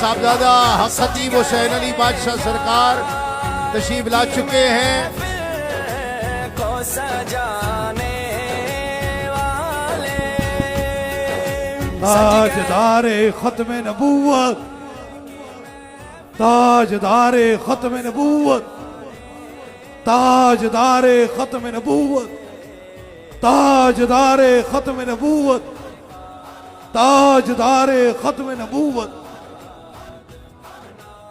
साहबजादा हक खतीब हुसैन अली बादशाह सरकार तशरीफ ला चुके हैं। ताजदारे खत्म नबूवत, ताजदारे खत्म नबूवत, ताजदारे खत्म नबूवत, ताजदारे खत्म नबूवत, ताजदारे खत्म नबूवत,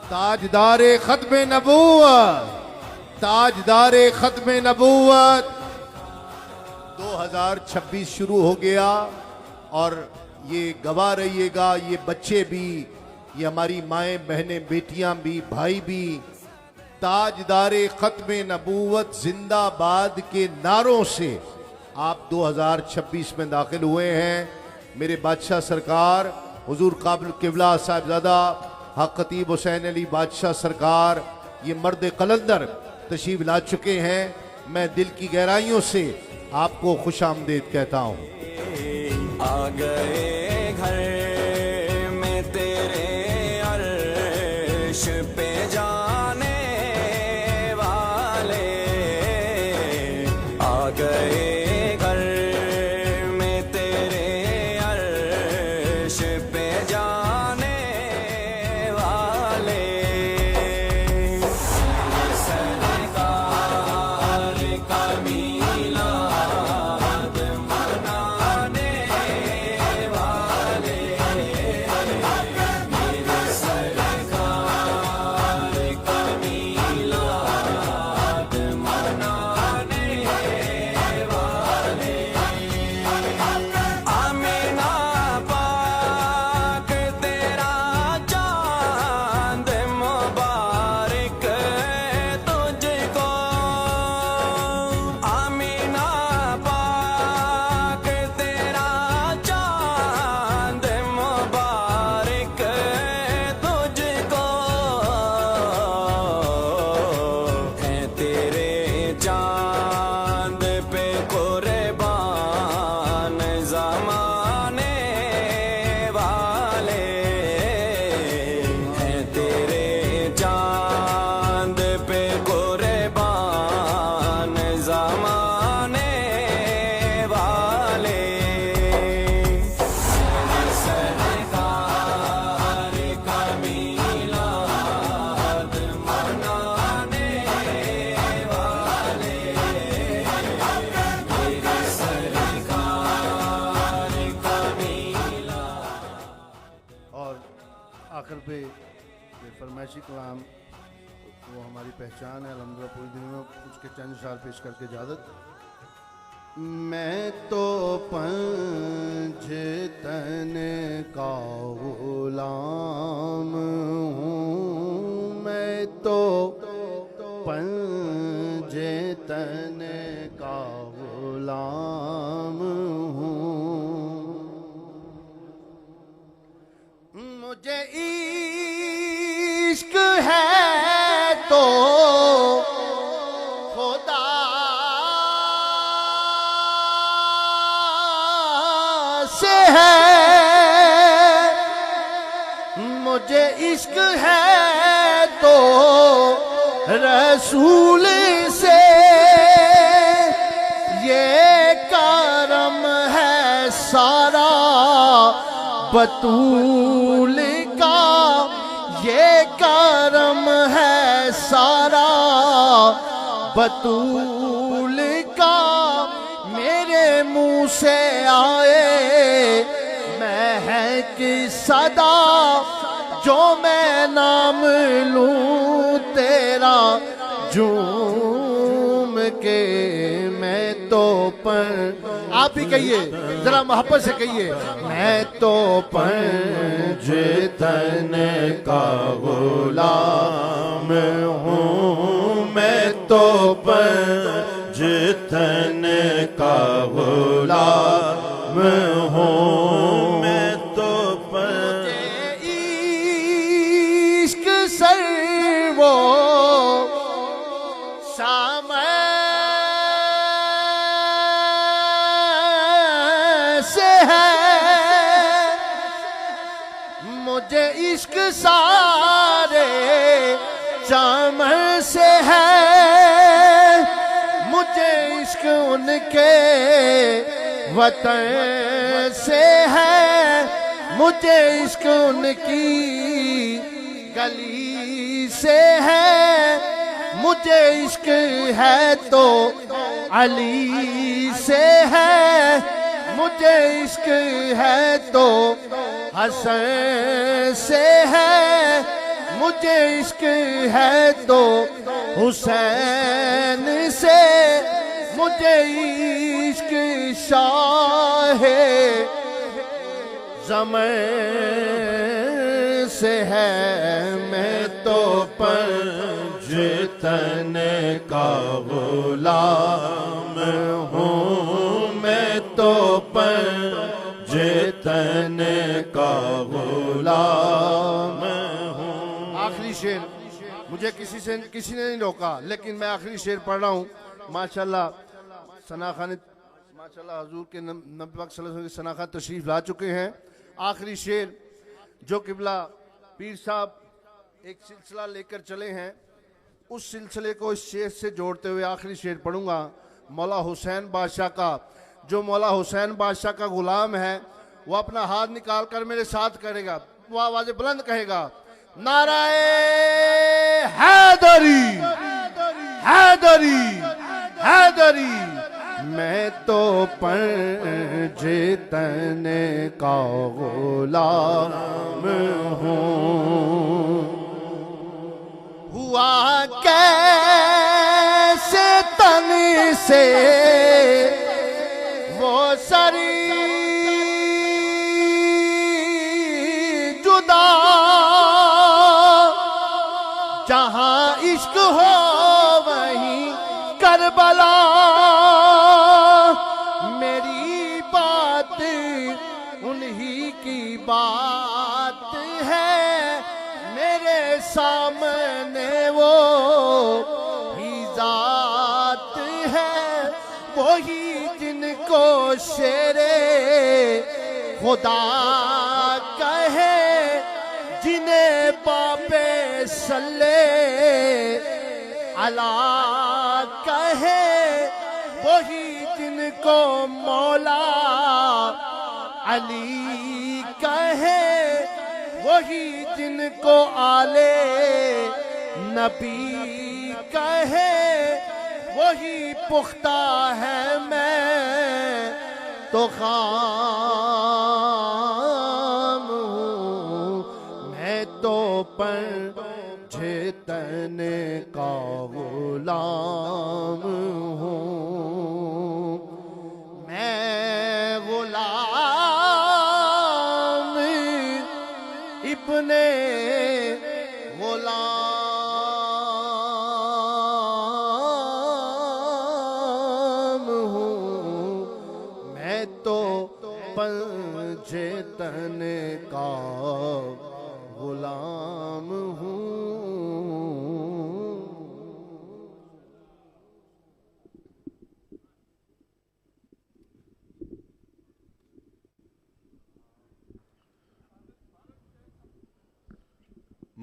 ताजदारे खत्म नबूवत, ताजदारे खत्म नबूवत। 2026 शुरू हो गया और ये गवा रहिएगा, ये बच्चे भी, ये हमारी माएँ बहनें बेटियां भी, भाई भी, ताजदारे खत्म नबूवत जिंदाबाद के नारों से आप 2026 में दाखिल हुए हैं। मेरे बादशाह सरकार हुजूर काबिल किबला साहिबजादा हक खतीब हुसैन अली बादशाह सरकार ये मर्द कलंदर तशरीफ ला चुके हैं। मैं दिल की गहराइयों से आपको खुश आमदीद कहता हूँ। आ गए घर में तेरे अर्श पे जाने वाले, आ गए घर में तेरे अर्श पे जाने वाले। सरकार का मीलाद मनाने वाले, मेरे सरकार का मीलाद मनाने वाले। आमीना पाक तेरा चांद मुबारक तुझको, आमीना पाक तेरा चांद मुबारक तुझको, है तेरे चांद पे कुर्बान ज़माने वाले, है तेरे चांद पे कुर्बान ज़माने वाले। सरकार का मीलाद मनाने वाले, मेरे सरकार का मीलाद। और आखिर पे ये फरमाइशी कलाम वो हमारी पहचान है, अल्हम्दुलिल्लाह पूरी दुनिया में उसके चंद इशार पेश करके इजाज़त। मैं तो पंजतन का गुलाम हूँ, मैं तो पंजतन का गुलाम हूँ। मुझे इश्क है तो खुदा से है, मुझे इश्क है तो रसूल से, ये करम है सारा बतूल का, ये करम है सारा बतूल का। मेरे मुंह से आए महक सदा, जो मैं नाम लूं तेरा झूम के। मैं तो आप ही कहिए, जरा मोहब्बत से कहिए। मैं तो पंजतन का गुलाम हूँ, मैं तो पंजतन का गुलाम हूँ, मैं तो इश्क सर्वो से है, मुझे इश्क सारे चामर से है, मुझे इश्क उनके वतन से है, मुझे इश्क उनकी गली से है, मुझे इश्क है तो अली से है, मुझे इश्क है तो हसन से है, मुझे इश्क है तो हुसैन से, मुझे इश्क शाह ज़मन से है। मैं तो पंजतन का गुलाम हूँ, मैं तो पंजतन का गुलाम हूँ। आखिरी शेर मुझे किसी ने नहीं रोका, लेकिन मैं आखिरी शेर पढ़ रहा हूँ। माशाल्लाह सना खान माशाल्लाह हजूर के नबी पाक सल्लल्लाहु अलैहि वसल्लम की सना खान तशरीफ ला चुके हैं। आखिरी शेर जो किबला पीर साहब एक सिलसिला लेकर चले हैं, उस सिलसिले को इस शेर से जोड़ते हुए आखिरी शेर पढ़ूंगा मौला हुसैन बादशाह का। जो मौला हुसैन बादशाह का गुलाम है वो अपना हाथ निकाल कर मेरे साथ करेगा, वो आवाज़ बुलंद कहेगा, नाराए हैदरी हैदरी हैदरी। मैं तो पंजतन का गुलाम हूँ। हुआ कैसे तन से वो सरी जुदा, जहाँ इश्क हो वहीं करबला। मेरी बात उन्हीं की बात है, मेरे सामने वो ही जात है, वही जिनको शेरे खुदा कहे, जिन्हें बापे सल्ले अला कहे, वही जिनको मौला अली कहे, वही जिनको आले नबी कहे, वही पुख्ता है। मैं तो खाम हूँ, मैं तो पंजतन का गुलाम हूँ। मैं गुलाम इब्ने गुलाम हूँ, मैं तो पंजतन का गुलाम हूँ।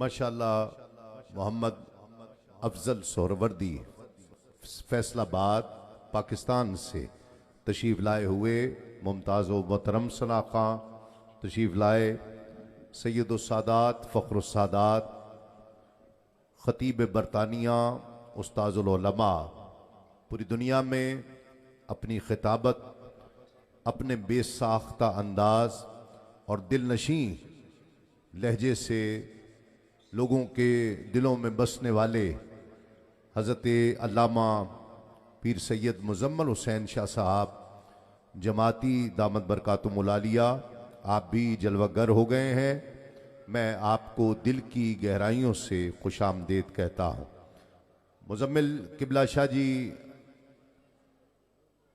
माशाल्लाह मोहम्मद अफजल सोहरवर्दी फैसलाबाद पाकिस्तान से तशरीफ़ लाए हुए मुमताज़ व मोहतरम सना खां, तशरीफ़ लाए सैयदुस्सादात फ़ख्रुस्सादात ख़तीब बरतानिया उस्ताज़ुल उलमा, पूरी दुनिया में अपनी खिताबत, अपने बेसाख्ता अंदाज और दिलनशीं लहजे से लोगों के दिलों में बसने वाले हज़रत अल्लामा पीर सैयद मुज़म्मल हुसैन शाह साहब जमाती दामद बरकातुहुल आलिया, आप भी जलवागर हो गए हैं। मैं आपको दिल की गहराइयों से खुशामदीद कहता हूँ। मुज़म्मिल किबला शाह जी,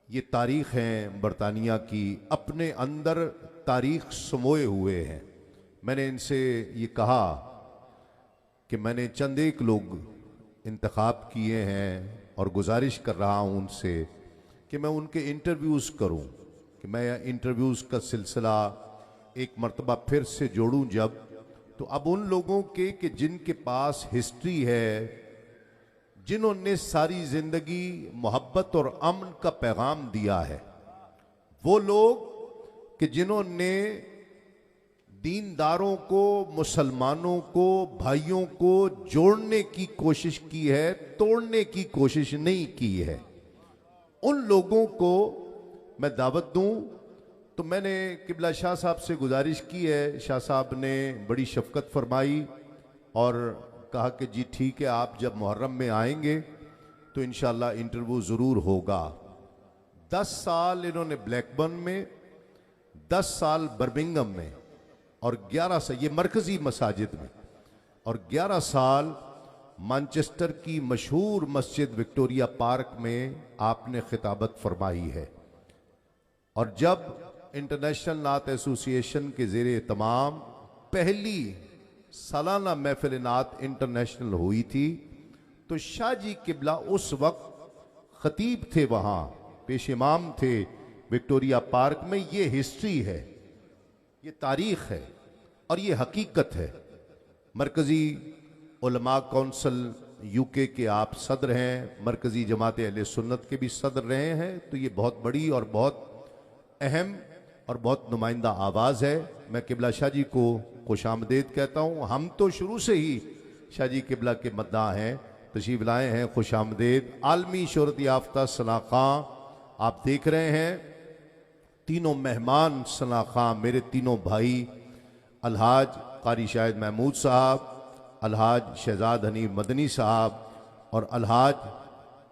ये तारीख़ हैं बरतानिया की, अपने अंदर तारीख़ समोए हुए हैं। मैंने इनसे ये कहा कि मैंने चंद एक लोग इंतखाब किए हैं और गुजारिश कर रहा हूँ उनसे कि मैं उनके इंटरव्यूज़ करूँ, कि मैं इंटरव्यूज़ का सिलसिला एक मर्तबा फिर से जोड़ूं जब, तो अब उन लोगों के कि जिनके पास हिस्ट्री है, जिन्होंने सारी जिंदगी मोहब्बत और अमन का पैगाम दिया है, वो लोग कि जिन्होंने दीनदारों को, मुसलमानों को, भाइयों को जोड़ने की कोशिश की है, तोड़ने की कोशिश नहीं की है, उन लोगों को मैं दावत दूं। तो मैंने किबला शाह साहब से गुजारिश की है, शाह साहब ने बड़ी शफकत फरमाई और कहा कि जी ठीक है, आप जब मुहर्रम में आएंगे तो इंशाल्लाह इंटरव्यू ज़रूर होगा। 10 साल इन्होंने ब्लैकबर्न में, 10 साल बर्मिंघम में और 11 साल ये मरकजी मसाजिद में, और 11 साल मैनचेस्टर की मशहूर मस्जिद विक्टोरिया पार्क में आपने खिताबत फरमाई है। और जब इंटरनेशनल नात एसोसिएशन के ज़ेरे तमाम पहली सालाना महफिल नात इंटरनेशनल हुई थी, तो शाह जी किबला उस वक्त खतीब थे, वहाँ पेश इमाम थे विक्टोरिया पार्क में। ये हिस्ट्री है, ये तारीख है और ये हकीकत है। मरकज़ी उलमा कौंसल यूके के आप सदर हैं, मरकज़ी जमात अहले सुन्नत के भी सदर रहे हैं, तो ये बहुत बड़ी और बहुत अहम और बहुत नुमाइंदा आवाज़ है। मैं किबला शाह जी को खुशामदेद कहता हूँ। हम तो शुरू से ही शाह जी किबला के मद्दाह हैं, तशरीफ़ लाए हैं, खुशामदेद। आलमी शोहरत याफ्ता सना खां आप देख रहे हैं, तीनों मेहमान सना खां मेरे तीनों भाई, अलहाज कारी शाहिद महमूद साहब, अलहाज शहजाद हनीफ मदनी साहब और अलहाज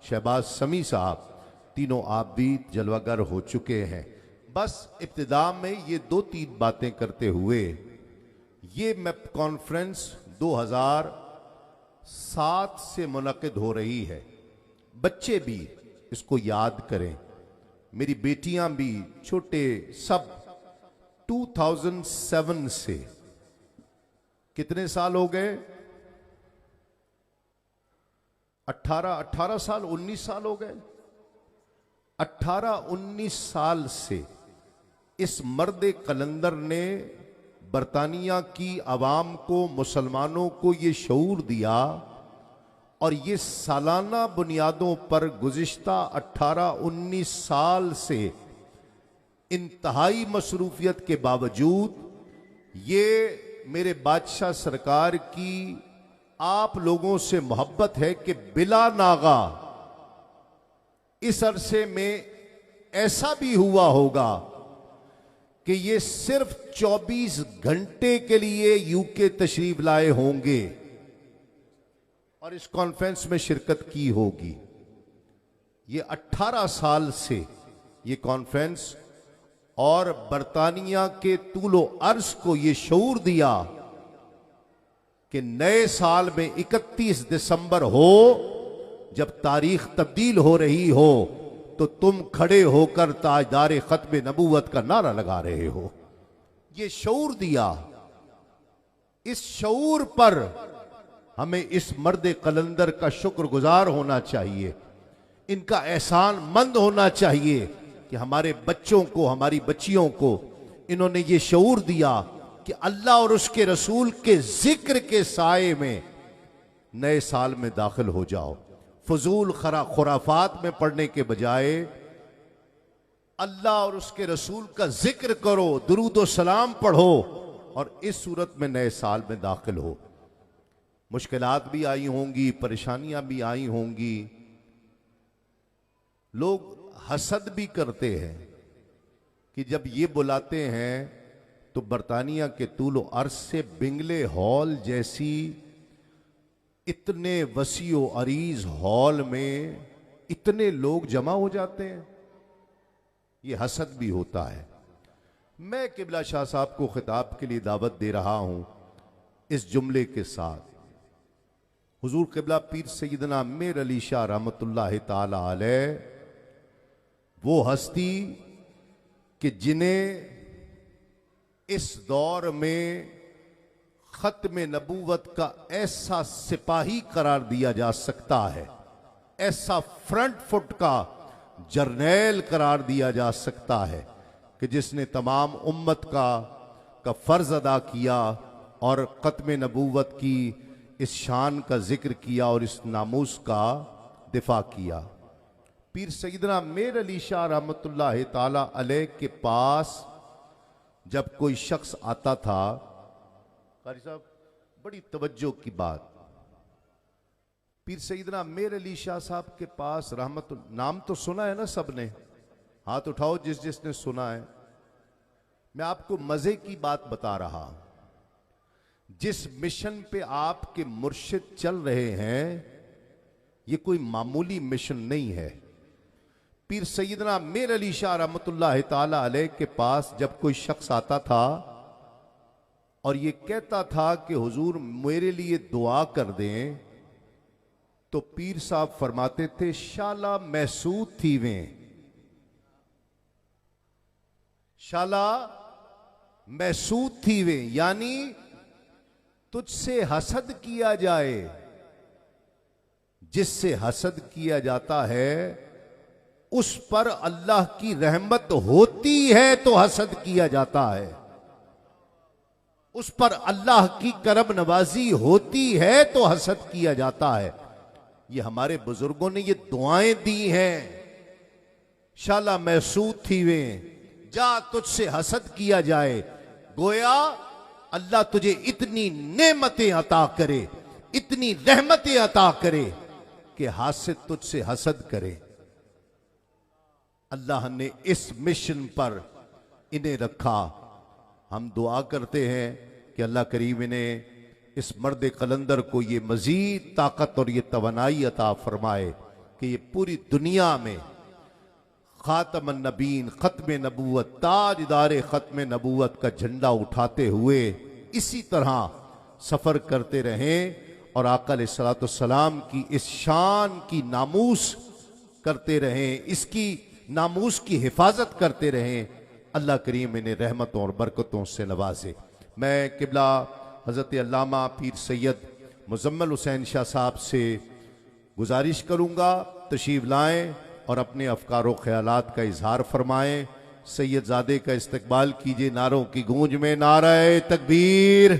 शहबाज समी साहब, तीनों आप भी जलवागर हो चुके हैं। बस इब्तिदा में ये 2-3 बातें करते हुए, ये मैं कॉन्फ्रेंस 2007 से मुनक़िद हो रही है। बच्चे भी इसको याद करें, मेरी बेटियां भी, छोटे सब 2007 से। कितने साल हो गए? 18 साल, 19 साल हो गए। 18-19 साल से इस मर्द कलंदर ने बरतानिया की आवाम को, मुसलमानों को ये शऊर दिया, और ये सालाना बुनियादों पर गुज़िश्ता 18-19 साल से इंतहाई मसरूफियत के बावजूद ये मेरे बादशाह सरकार की आप लोगों से मोहब्बत है कि बिला नागा इस अरसे में ऐसा भी हुआ होगा कि ये सिर्फ 24 घंटे के लिए यूके तशरीफ लाए होंगे और इस कॉन्फ्रेंस में शिरकत की होगी। ये 18 साल से ये कॉन्फ्रेंस, और बरतानिया के तूलो अर्ज को ये शऊर दिया कि नए साल में 31 दिसंबर हो, जब तारीख तब्दील हो रही हो, तो तुम खड़े होकर ताजदार खत्म नबूवत का नारा लगा रहे हो। ये शऊर दिया। इस शऊर पर हमें इस मर्द कलंदर का शुक्रगुजार होना चाहिए, इनका एहसान मंद होना चाहिए कि हमारे बच्चों को, हमारी बच्चियों को इन्होंने ये शऊर दिया कि अल्लाह और उसके रसूल के जिक्र के साए में नए साल में दाखिल हो जाओ। फजूल खुराफात में पढ़ने के बजाय अल्लाह और उसके रसूल का जिक्र करो, दुरूद व सलाम पढ़ो और इस सूरत में नए साल में दाखिल हो। मुश्किलात भी आई होंगी, परेशानियां भी आई होंगी, लोग हसद भी करते हैं कि जब ये बुलाते हैं तो बरतानिया के तूलो अर्ज से बिंगले हॉल जैसी इतने वसीओ अरीज हॉल में इतने लोग जमा हो जाते हैं। ये हसद भी होता है। मैं किबला शाह साहब को खिताब के लिए दावत दे रहा हूं इस जुमले के साथ। हुजूर किबला पीर सैयदना मेर अली शाह रहमतुल्लाह ताला अलैह, वो हस्ती कि जिन्हें इस दौर में खत्म नबूवत का ऐसा सिपाही करार दिया जा सकता है, ऐसा फ्रंट फुट का जर्नैल करार दिया जा सकता है कि जिसने तमाम उम्मत का, का फ़र्ज़ अदा किया और ख़त्म नबूवत की इस शान का जिक्र किया और इस नामूस का दिफा किया। पीर सैयदना मेर अली शाह रहमतुल्लाह ताला अलैह के पास जब कोई शख्स आता था, कारी साहब बड़ी तवज्जो की बात, पीर सैयदना मेर अली शाह साहब के पास नाम तो सुना है ना सबने, हाथ उठाओ जिसने सुना है। मैं आपको मजे की बात बता रहा हूं, जिस मिशन पे आपके मुर्शिद चल रहे हैं ये कोई मामूली मिशन नहीं है। पीर सैयदना मेर अली शाह रहमतुल्लाह ताला अलैह के पास जब कोई शख्स आता था और ये कहता था कि हुजूर मेरे लिए दुआ कर दें, तो पीर साहब फरमाते थे शाला महसूद थी वे, शाला महसूद थी वे, यानी तुझसे हसद किया जाए। जिससे हसद किया जाता है उस पर अल्लाह की रहमत होती है तो हसद किया जाता है, उस पर अल्लाह की करम नवाजी होती है तो हसद किया जाता है। ये हमारे बुजुर्गों ने ये दुआएं दी हैं। शाला महसूद थी वे, जा तुझसे हसद किया जाए, गोया अल्लाह तुझे इतनी नेमतें अता करे, इतनी रहमतें अता करे कि हासिद तुझसे हसद करे। अल्लाह ने इस मिशन पर इन्हें रखा। हम दुआ करते हैं कि अल्लाह करीम इन्हें, इस मर्द कलंदर को ये मजीद ताकत और ये तवानाई अता फरमाए कि ये पूरी दुनिया में खातमन नबीन, खत्म नबूवत, ताजदार खत्म नबूवत का झंडा उठाते हुए इसी तरह सफर करते रहें और आका अलैहिस्सलाम की इस शान की नामूस करते रहें, इसकी नामूस की हिफाजत करते रहें। अल्लाह करीम इन्हें रहमतों और बरकतों से नवाजे। मैं किबला हज़रत अल्लामा पीर सैयद मुज़म्मिल हुसैन शाह साहब से गुजारिश करूँगा तशरीफ़ लाएँ और अपने अफकार व ख्यालात का इजहार फरमाएँ। सैयदजादे का इस्तकबाल कीजिए नारों की गूंज में। नाराए तकबीर,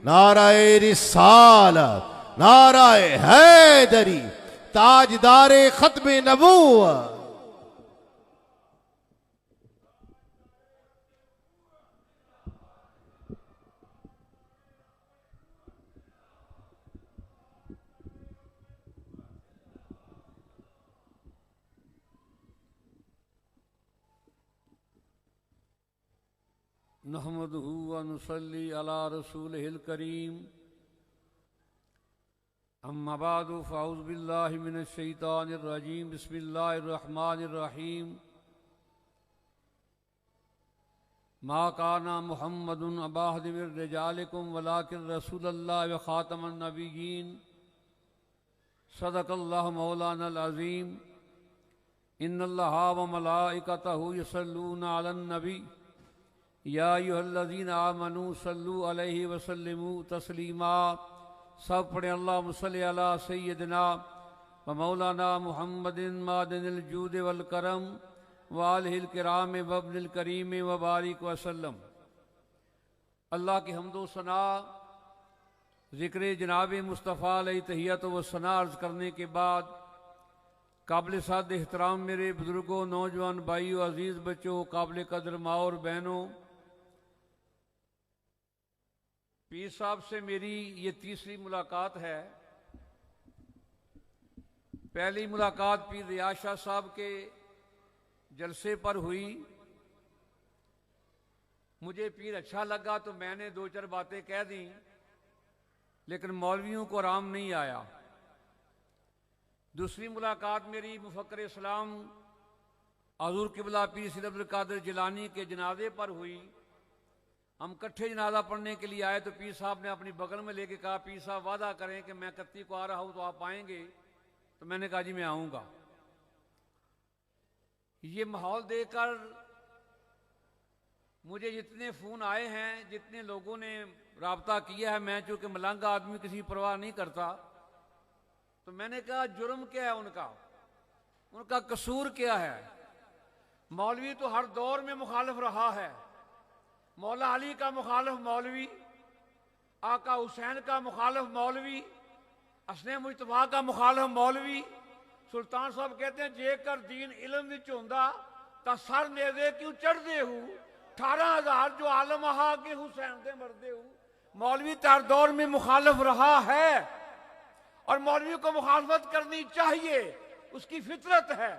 नाराए रिसालत, नाराए हैदरी, ताजदारे खत्म नबूवत। नहमदुहु व नुसल्ली अला रसूलिहिल करीम। अम्मा बादु फ़अऊज़ु बिल्लाहि मिनश शैतानिर रजीम। बिस्मिल्लाहिर रहमानिर रहीम। मा काना मुहम्मदुन अबा अहद मिर रिजालिकुम वलाकिन रसूलुल्लाह व खातमन नबिय्यीन। सदक़ल्लाहु मौलानल अज़ीम। इन्नल्लाहा व मलाइकतहु युसल्लूना अलन नबी या अय्युहल्लज़ीना आमनू सल्लु अलैहि वसल्लिमू तस्लीमा। सब पढ़े अल्लाहुम्मा सल्लि अला सय्यिदिना व मौलाना मुहम्मदिन मादिनिल जूद वल करम व आलिहिल किराम व इब्निल करीम व बारिक वसल्लम। अल्लाह की हम्दो सना ज़िक्र जनाब मुस्तफ़ा अलैहि तहियत व सना अर्ज़ करने के बाद काबिल साद एहतराम मेरे बुजुर्गों, नौजवान भाइयों, अजीज़ बच्चों, काबिल कदर माँ और बहनों, पीर साहब से मेरी ये तीसरी मुलाकात है। पहली मुलाकात पीर रियाज शाह साहब के जलसे पर हुई। मुझे पीर अच्छा लगा तो मैंने दो चार बातें कह दी, लेकिन मौलवियों को आराम नहीं आया। दूसरी मुलाकात मेरी मुफक्कर इस्लाम हज़ूर क़िबला पीर सैयद अब्दुल कादिर जिलानी के जनाजे पर हुई। हम इकट्ठे जनाजा पढ़ने के लिए आए तो पीर साहब ने अपनी बगल में लेके कहा, पीर साहब वादा करें कि मैं 31 को आ रहा हूं तो आप आएंगे। तो मैंने कहा जी मैं आऊंगा। ये माहौल देखकर मुझे जितने फ़ोन आए हैं, जितने लोगों ने राब्ता किया है, मैं चूँकि मलंग आदमी किसी परवाह नहीं करता, तो मैंने कहा जुर्म क्या है उनका, उनका कसूर क्या है। मौलवी तो हर दौर में मुखालिफ रहा है, मौला अली का मुखालिफ मौलवी, आका हुसैन का मुखालिफ मौलवी, असने मुजतबा का मुखालिफ मौलवी। सुल्तान साहब कहते हैं जेकर दीन इलम विच हुंदा तां सर नेदे क्यों चढ़दे हो, 18,000 जो आलम हा के हुसैन दे मरदे हो। मौलवी तार दौर में मुखालिफ रहा है और मौलवी को मुखालफत करनी चाहिए, उसकी फितरत है।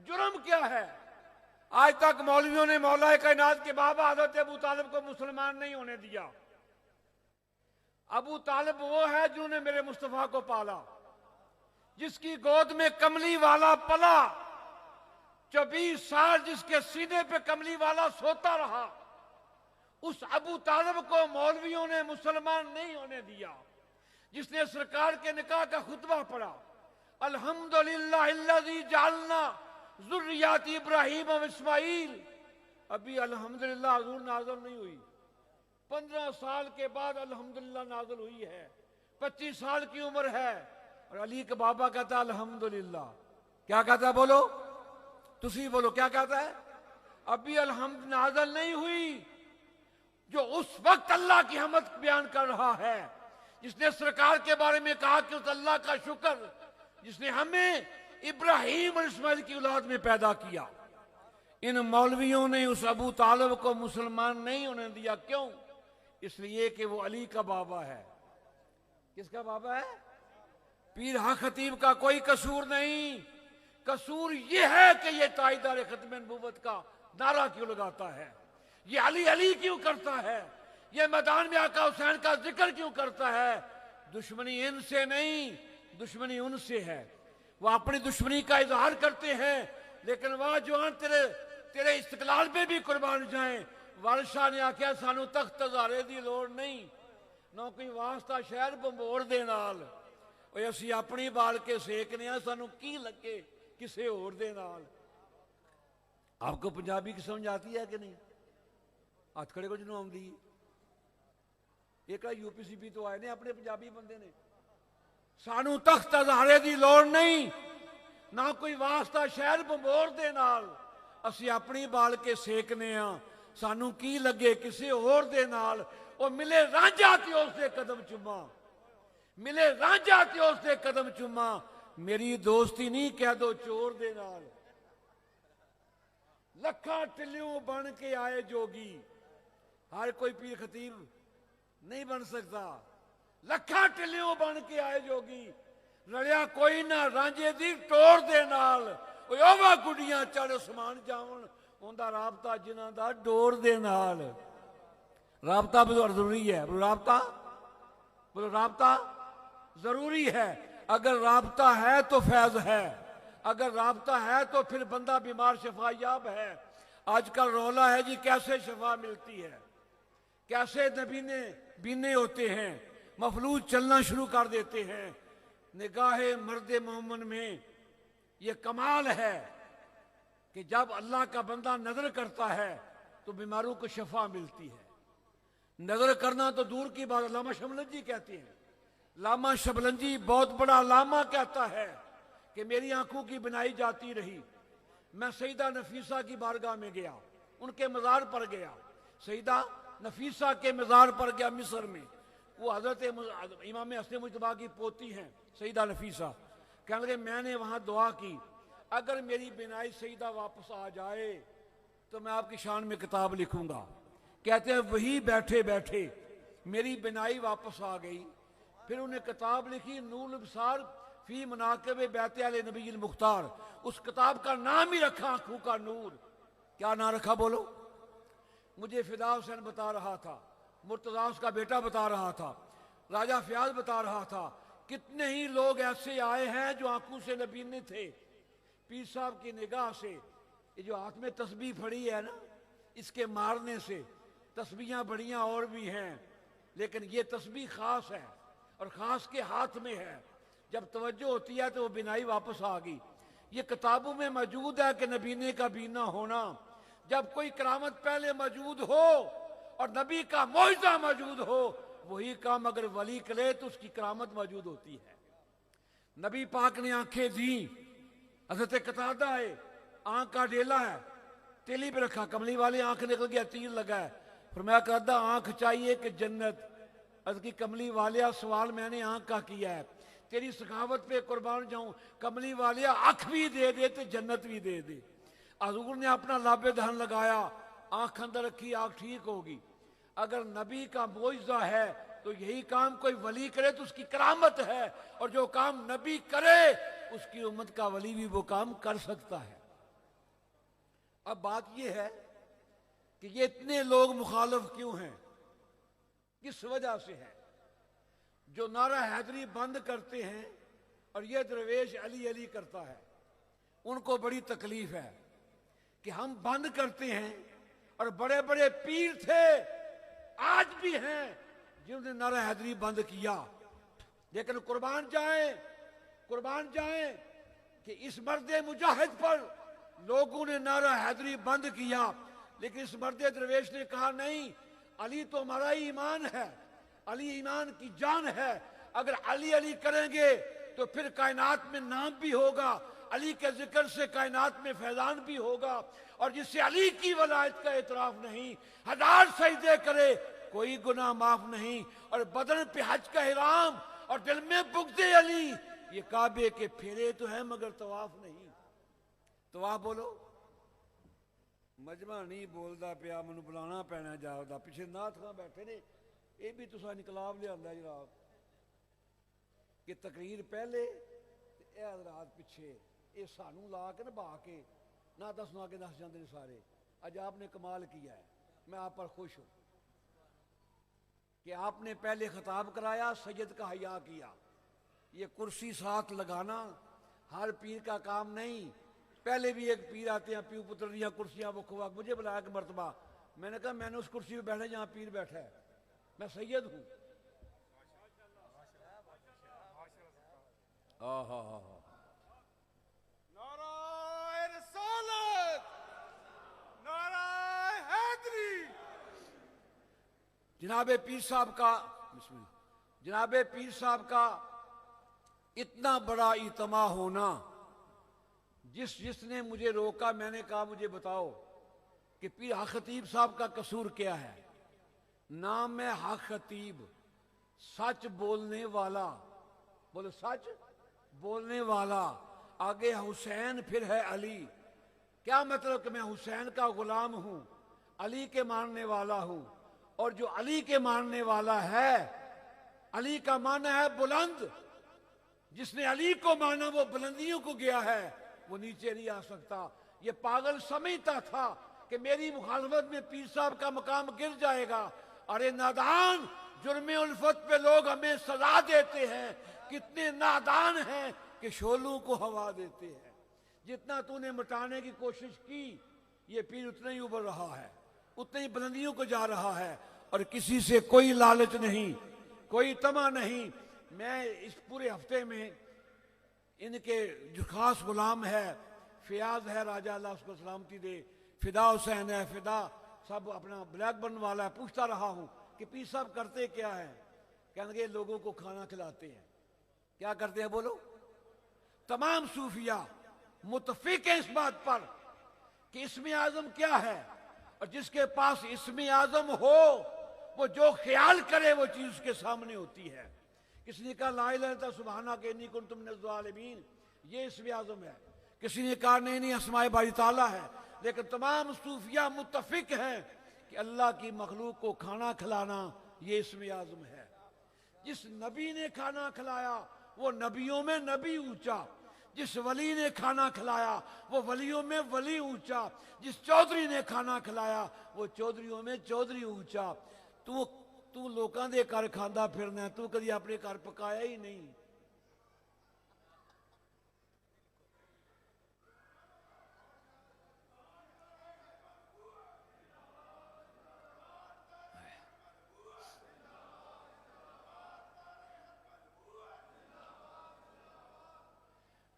जुर्म क्या है? आज तक मौलवियों ने मौला कायनात के बाबा हजरत अबू तालिब को मुसलमान नहीं होने दिया। अबू तालिब वो है जिन्होंने मेरे मुस्तफा को पाला, जिसकी गोद में कमली वाला पला, 24 साल जिसके सीने पे कमली वाला सोता रहा। उस अबू तालिब को मौलवियों ने मुसलमान नहीं होने दिया, जिसने सरकार के निकाह का खुतबा पढ़ा, अल्हम्दुलिल्लाहिल्लज़ी जालना ज़ुर्रियत इब्राहीम व इस्माईल। अभी अल्हम्दुलिल्लाह हुजूर नाज़िल नहीं हुई, 15 साल के बाद अल्हम्दुलिल्लाह नाज़िल हुई है। 25 साल की उम्र है और अली के बाबा कहता है अल्हम्दुलिल्लाह। क्या कहता है? बोलो, तुसी बोलो, क्या कहता है? अभी अल्हम्द नाज़िल नहीं हुई। जो उस वक्त अल्लाह की हमद बयान कर रहा है, जिसने सरकार के बारे में कहा कि उस अल्लाह का शुक्र जिसने हमें इब्राहीम और इस्माइल की औलाद में पैदा किया। इन मौलवियों ने उस अबू तालिब को मुसलमान नहीं होने दिया। क्यों? इसलिए कि वो अली का बाबा है। किसका बाबा है? पीर हा खतीब का कोई कसूर नहीं। कसूर ये है कि ये ताईदार खत्म नबूवत का नारा क्यों लगाता है, ये अली अली क्यों करता है, ये मैदान में आका हुसैन का जिक्र क्यों करता है। दुश्मनी इनसे नहीं, दुश्मनी उनसे है। वह अपनी दुश्मनी का इजहार करते हैं, लेकिन वह जवान तेरे इस्तकलाल पे भी कुर्बान जाए। वारशाह ने आख्या सानू तख्त हजारे दी लोड़ नहीं, ना कोई वास्ता शहर बंबोर दे नाल। असी अपनी बाल के सेकने आ, सानू की लगे किसी होर दे नाल। आपको पंजाबी की समझ आती है कि नहीं? हाथ खड़े को जिन्हों आती। एक यूपीसीपी तो आए ने अपने पंजाबी बंदे ने। सानू तख्त हजारे दी लोड़ नहीं, ना कोई वास्ता शहर बंबोर दे नाल। असी अपनी बाल के सेकने आ, सानू की लगे किसी होर दे नाल। ओ मिले रांझा ते उसदे कदम चुमा, मिले रांझा ते उसदे कदम चुमा। मेरी दोस्ती नहीं कह दो चोर दे नाल। लखा टिल्लियों बन के आए जोगी, हर कोई पीर खतीब नहीं बन सकता। लखा टिल्लियों बन के आए जोगी, रलिया कोई ना रांझे दी टोर दे नाल। ओवा गुडियां चढ़ समान जावन, उनका राबता जिन्हां दा डोर दे नाल। राबता बहुत जरूरी है। बोलो राबता, बोलो राबता जरूरी है। अगर राबता है तो फैज है, अगर राबता है तो फिर बंदा बीमार शफायाब है। आजकल रौला है जी कैसे शफा मिलती है, कैसे नबीने बीने होते हैं, मफलूज चलना शुरू कर देते हैं। निगाहे मर्द मोमन में ये कमाल है कि जब अल्लाह का बंदा नजर करता है तो बीमारों को शफा मिलती है। नजर करना तो दूर की बात, लामा शबलंजी कहते हैं। लामा शबलंजी बहुत बड़ा लामा कहता है कि मेरी आंखों की बनाई जाती रही। मैं सईदा नफीसा की बारगाह में गया, उनके मज़ार पर गया। सईदा नफीसा के मज़ार पर गया मिस्र में। वो हजरत इमाम हसन मुजतबा की पोती हैं सईदा नफीसा। कहने लगे मैंने वहां दुआ की, अगर मेरी बिनाई सईदा वापस आ जाए तो मैं आपकी शान में किताब लिखूंगा। कहते हैं वही बैठे बैठे मेरी बिनाई वापस आ गई। फिर उन्हें किताब लिखी नूर अबसार फी मनाकिब बैत अल नबी मुख्तार। उस किताब का नाम ही रखा आंखों का नूर। क्या नाम रखा बोलो? मुझे फिदा हुसैन बता रहा था, मुर्तजा उसका बेटा बता रहा था, राजा फयाज बता रहा था। कितने ही लोग ऐसे आए हैं जो आंखों से नबीने थे। पीर साहब की निगाह से ये जो हाथ में तस्बीह फड़ी है ना, इसके मारने से तस्बीहां बड़ियां और भी हैं, लेकिन ये तस्बीह खास है और खास के हाथ में है। जब तवज्जो होती है तो वो बिनाई वापस आ गई। ये किताबों में मौजूद है कि नबीने का बीना होना। जब कोई करामत पहले मौजूद हो और नबी का मौजज़ा मौजूद हो, वही काम अगर वली करे तो उसकी करामत मौजूद होती है। नबी पाक ने आंखें दी, हज़रत कतादा है, आंख का डेला है, तेली पे रखा, कमली वाली आंख निकल गया, तीर लगा है। फरमाया करदा आंख चाहिए कि जन्नत। अर्ज़ की कमली वालिया सवाल मैंने आंख का किया है, तेरी सखावत पे कुर्बान जाऊं, कमली वालिया आंख भी दे दे तो जन्नत भी दे दे। हजूर ने अपना लाबे दहन लगाया, आंख अंदर रखी, आंख ठीक होगी। अगर नबी का मोइज़ा है तो यही काम कोई वली करे तो उसकी करामत है, और जो काम नबी करे उसकी उम्मत का वली भी वो काम कर सकता है। अब बात यह है कि ये इतने लोग मुखालिफ क्यों हैं, किस वजह से है? जो नारा हैदरी बंद करते हैं और ये दरवेश अली अली करता है, उनको बड़ी तकलीफ है कि हम बंद करते हैं और बड़े बड़े पीर थे, आज भी हैं, जिन्होंने नारा हैदरी बंद किया। लेकिन कुर्बान जाएं कि इस मर्द मुजाहिद पर लोगों ने नारा हैदरी बंद किया, लेकिन इस मर्द दरवेश ने कहा नहीं, अली तो हमारा ही ईमान है, अली ईमान की जान है। अगर अली अली करेंगे तो फिर कायनात में नाम भी होगा, अली के जिक्र से कायनात में फैजान भी होगा, और जिससे अली की वलायत का एतराफ नहीं, 1000 सजदे करे कोई गुनाह माफ नहीं, और बदन पे हज का इहराम और दिल में बुग़्ज़े अली, ये काबे के फेरे तो है मगर तवाफ नहीं। तवाफ बोलो, मजमा नहीं बोलता पिया, मैनू बुलाना पैना जापदा, पिछे नाथ खां बैठे ने, ये भी तुसा इनकलाब लिया जनाब कि तकरीर पहले ते हज़रात पिछे, ये सानू ला के ना बहा के ना दस सुना के दस जाते सारे। आज आपने कमाल किया है, मैं आप पर खुश हूं कि आपने पहले खिताब कराया, सैयद का हया किया। ये कुर्सी साथ लगाना हर पीर का काम नहीं। पहले भी एक पीर आते हैं, पीर पुत्र दियाँ कुर्सियां वो खुआ, मुझे बुलाया कि मरतबा, मैंने कहा मैंने उस कुर्सी पे बैठा जहां पीर बैठा है, मैं सैयद हूं। नाराए रिसालत, नाराए हैदरी। जनाबे पीर साहब का, जनाबे पीर साहब का इतना बड़ा इज्तिमा होना, जिसने मुझे रोका, मैंने कहा मुझे बताओ कि पीर हक खतीब साहब का कसूर क्या है? नाम है हक खतीब, सच बोलने वाला, बोलो सच बोलने वाला। आगे हुसैन, फिर है अली। क्या मतलब कि मैं हुसैन का गुलाम हूं, अली के मानने वाला हूं, और जो अली के मानने वाला है, अली का माना है बुलंद, जिसने अली को माना वो बुलंदियों को गया है, वो नीचे नहीं आ सकता। ये पागल समझता था कि मेरी मुखालफत में पीर साहब का मकाम गिर जाएगा। अरे नादान, जुर्मे उल्फत पे लोग हमें सजा देते हैं, कितने नादान हैं कि शोलों को हवा देते हैं। जितना तूने मिटाने की कोशिश की, ये पीर उतना ही उभर रहा है, उतनी ही बुलंदियों को जा रहा है, और किसी से कोई लालच नहीं, कोई तमा नहीं। मैं इस पूरे हफ्ते में इनके जो खास गुलाम है, फियाज है, राजा अल्लाह उसको सलामती दे, फिदा हुसैन है, फिदा सब अपना ब्लैक बर्न वाला है, पूछता रहा हूं कि पीर साहब करते क्या है? कहेंगे लोगों को खाना खिलाते हैं। क्या करते हैं बोलो? तमाम सूफिया मुतफिक है इस बात पर कि इस्म आजम क्या है, और जिसके पास इस्म आजम हो वो जो ख्याल करे वो चीज उसके सामने होती है। किसी ने कहा ला इलाहा इल्लल्लाह सुबहाना के इन्नी कुन्तु मिनज़ ज़ालिमीन, ये इस्म आजम है। किसी ने कहा नहीं अस्माए बारी ताला है। लेकिन तमाम सूफिया मुत्तफिक हैं कि अल्लाह की मखलूक को खाना खिलाना ये इस्म आजम है। जिस नबी ने खाना खिलाया वो नबियों में नबी ऊंचा, जिस वली ने खाना खिलाया वो वलियों में वली ऊंचा, जिस चौधरी ने खाना खिलाया वो चौधरियों में चौधरी ऊंचा। तू लोकां दे घर खांदा फिरना, तू कभी अपने घर पकाया ही नहीं।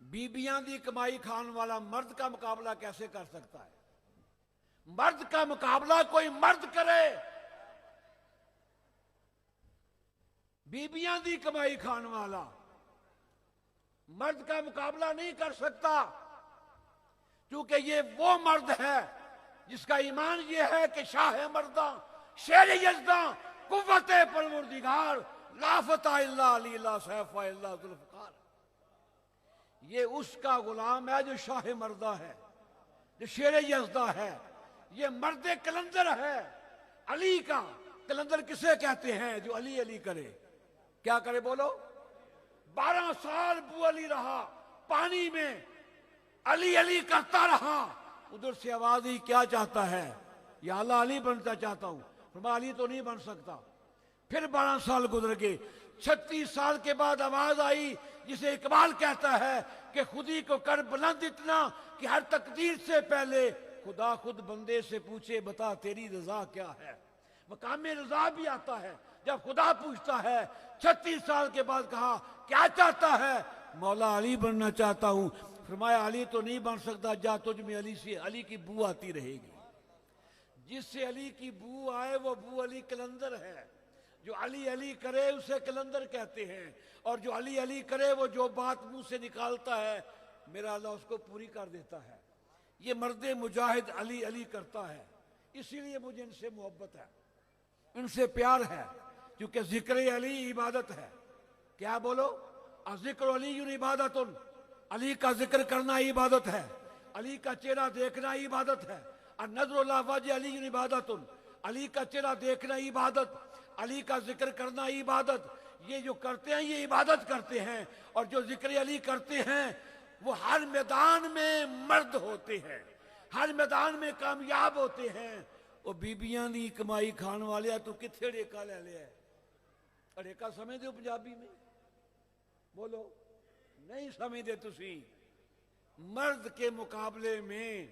बीबियां दी कमाई खान वाला मर्द का मुकाबला कैसे कर सकता है? मर्द का मुकाबला कोई मर्द करे, बीबियां दी कमाई खान वाला मर्द का मुकाबला नहीं कर सकता, क्योंकि ये वो मर्द है जिसका ईमान ये है कि शाह मर्दा शेर यज़दा कुव्वत परवरदिगार लाफता इल्ला अली ला सैफा इल्ला जुल्फ़कार। ये उसका गुलाम है जो शाह मर्दा है, जो शेर यज़दा है, ये मर्द कलंदर है। अली का कलंदर किसे कहते हैं? जो अली अली करे। क्या करे बोलो? 12 साल बू अली रहा पानी में, अली अली करता रहा। उधर से आवाज ही क्या चाहता है? या अल्लाह अली बनता चाहता हूं। फरमाया अली तो नहीं बन सकता। फिर 12 साल गुजर गए। 36 साल के बाद आवाज आई जिसे इकबाल कहता है कि खुदी को कर बुलंद इतना कि हर तकदीर से पहले खुदा खुद बंदे से पूछे बता तेरी रजा क्या है। मकाम रजा भी आता है जब खुदा पूछता है। 36 साल के बाद कहा क्या चाहता है? मौला अली बनना चाहता हूं। फरमाया अली तो नहीं बन सकता, जा तुझ में अली से अली की बू आती रहेगी। जिससे अली की बू आए वो बू अली कलंदर है। जो अली अली करे उसे कलंदर कहते हैं, और जो अली अली करे वो जो बात मुंह से निकालता है मेरा अल्लाह उसको पूरी कर देता है। ये मर्द मुजाहिद अली अली करता है, इसीलिए मुझे इनसे मोहब्बत है, इनसे प्यार है, क्योंकि जिक्र अली इबादत है। क्या बोलो? जिक्र अली इबादतुन, अली का जिक्र करना इबादत है, अली का चेहरा देखना इबादत है। और नजरुल्लाह वजह अली इबादतुन, अली का चेहरा देखना इबादत, अली का जिक्र करना इबादत। ये जो करते हैं ये इबादत करते हैं, और जो जिक्र अली करते हैं वो हर मैदान में मर्द होते हैं, हर मैदान में कामयाब होते हैं। वो बीबियां दी कमाई खान वाले तू किथे अड़ेका ले लिया? अड़ेका समझते हो पंजाबी में? बोलो नहीं समझते तुसी। मर्द के मुकाबले में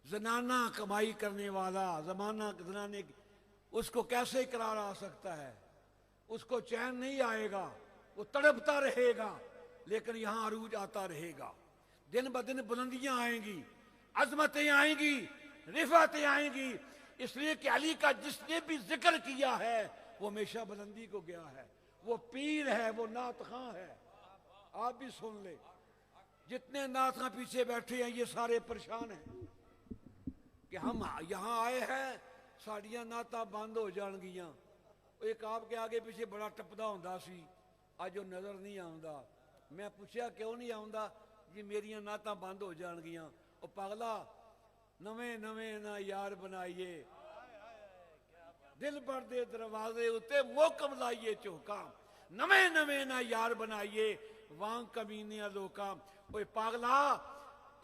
जनाना कमाई करने वाला, जमाना जनाने उसको कैसे इकरार आ सकता है? उसको चैन नहीं आएगा, वो तड़पता रहेगा, लेकिन यहां अरूज आता रहेगा। दिन ब दिन बुलंदियां आएंगी, अजमतें आएंगी, रिफातें आएंगी, इसलिए कि अली का जिसने भी जिक्र किया है वो हमेशा बुलंदी को गया है। वो पीर है, वो नात खां है। आप भी सुन ले, जितने नात खां पीछे बैठे हैं ये सारे परेशान हैं कि हम यहां आए हैं, साड़ियां नाता बंद हो जाएंगियां। एक आपके आगे पीछे बड़ा टपदा होंदा सी, अज वो नजर नहीं आउंदा। मैं पूछा क्यों नहीं आउंदा? जी मेरियां नाता बंद हो जाएंगियां। ओ पागला, नवे नवे ना यार बनाइए, दिल भर दे दरवाजे उत्ते मोकम लाइए चौका। नवे नवे ना यार बनाइए, वांग कमीने लोका। ओए पागला,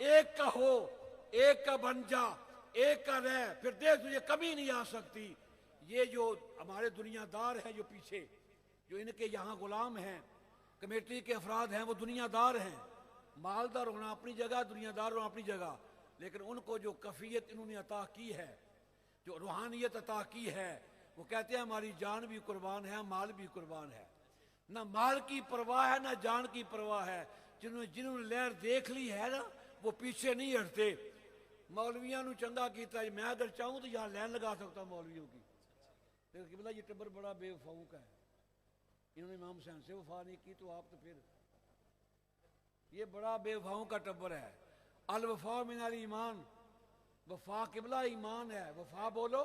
एक का हो, एक का बन जा, एक का रह, फिर देख तुझे कमी नहीं आ सकती। ये जो हमारे दुनियादार हैं, जो पीछे जो इनके यहाँ गुलाम हैं, कमेटी के अफराद हैं, वो दुनियादार हैं। मालदार होना अपनी जगह, दुनियादार होना अपनी जगह, लेकिन उनको जो कफियत इन्होंने अता की है, जो रूहानियत अता की है, वो कहते हैं हमारी जान भी कुर्बान है, माल भी कुर्बान है। ना माल की परवाह है, ना जान की परवाह है। जिन्होंने लहर देख ली है ना, वो पीछे नहीं हटते। मौलवियों ने चंगा किया, मैं अगर चाहूँ तो यहाँ लाइन लगा सकता मौलवियों की, लेकिन कि बोला ये टब्बर बड़ा बेवफाऊ का है, इन्होंने इमाम हुसैन से वफा नहीं की, तो आप तो फिर ये बड़ा बेवफाओं का टब्बर है। अल वफा मिनल ईमान, वफा किबला ईमान है। वफा बोलो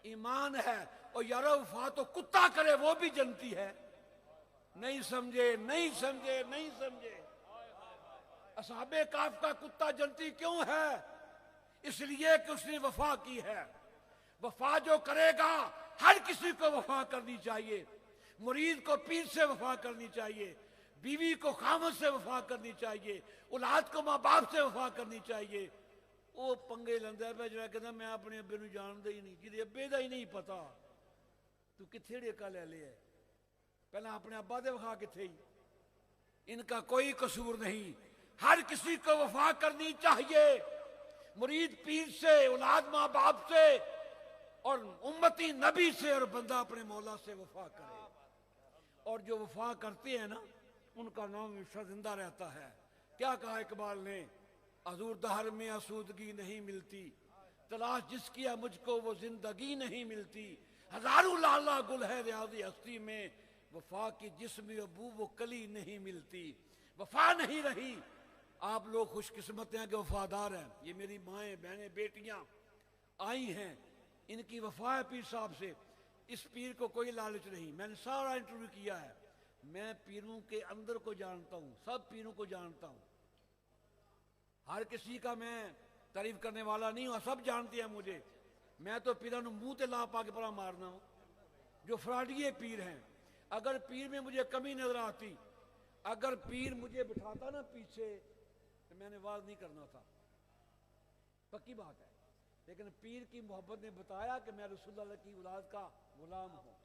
ईमान है। और यारो वफा तो कुत्ता करे वो भी जनती है। नहीं समझे, नहीं समझे, नहीं समझे। असहाबे काफ का कुत्ता जनती क्यों है? इसलिए कि उसने वफा की है। वफा जो करेगा हर किसी को वफा करनी चाहिए। मुरीद को पीर से वफा करनी चाहिए, बीवी को खामद से वफा करनी चाहिए, औलाद को माँ बाप से वफा करनी चाहिए। वो पंगे लंदा पे जरा कहता मैं अपने अब्बे नूं जानदा ही नहीं, जिहदे अब्बे दा ही नहीं पता तू किथे डेका ले लिया। पहला अपने अब्बा दे वफा किथे ही। इनका कोई कसूर नहीं, हर किसी को वफा करनी चाहिए। मुरीद पीर से, औलाद माँ बाप से, और उम्मती नबी से, और बंदा अपने मौला से वफा करे। और जो वफा करते हैं ना, उनका नाम हमेशा जिंदा रहता है। क्या कहा इकबाल ने? हजूर दहर में आसूदगी नहीं मिलती, तलाश जिसकी है मुझको वो जिंदगी नहीं मिलती। हजारों लाला गुल है रियाज़ी हस्ती में, वफा की जिस्म अबू वो कली नहीं मिलती। वफा नहीं रही। आप लोग खुशकिस्मत हैं कि वफादार हैं। ये मेरी माएँ बहनें बेटियां आई हैं, इनकी वफा है पीर साहब से। इस पीर को कोई लालच नहीं। मैंने सारा इंटरव्यू किया है। मैं पीरों के अंदर को जानता हूं, सब पीरों को जानता हूं। हर किसी का मैं तारीफ करने वाला नहीं हूं, सब जानते हैं मुझे। मैं तो पीरा मुंह ते ला पा के परा मारना हूं, जो फ्राडिये पीर हैं। अगर पीर में मुझे कमी नजर आती, अगर पीर मुझे बिठाता ना पीछे, तो मैंने वाज नहीं करना था, पक्की बात है। लेकिन पीर की मोहब्बत ने बताया कि मैं रसूलुल्लाह की औलाद का गुलाम हूं।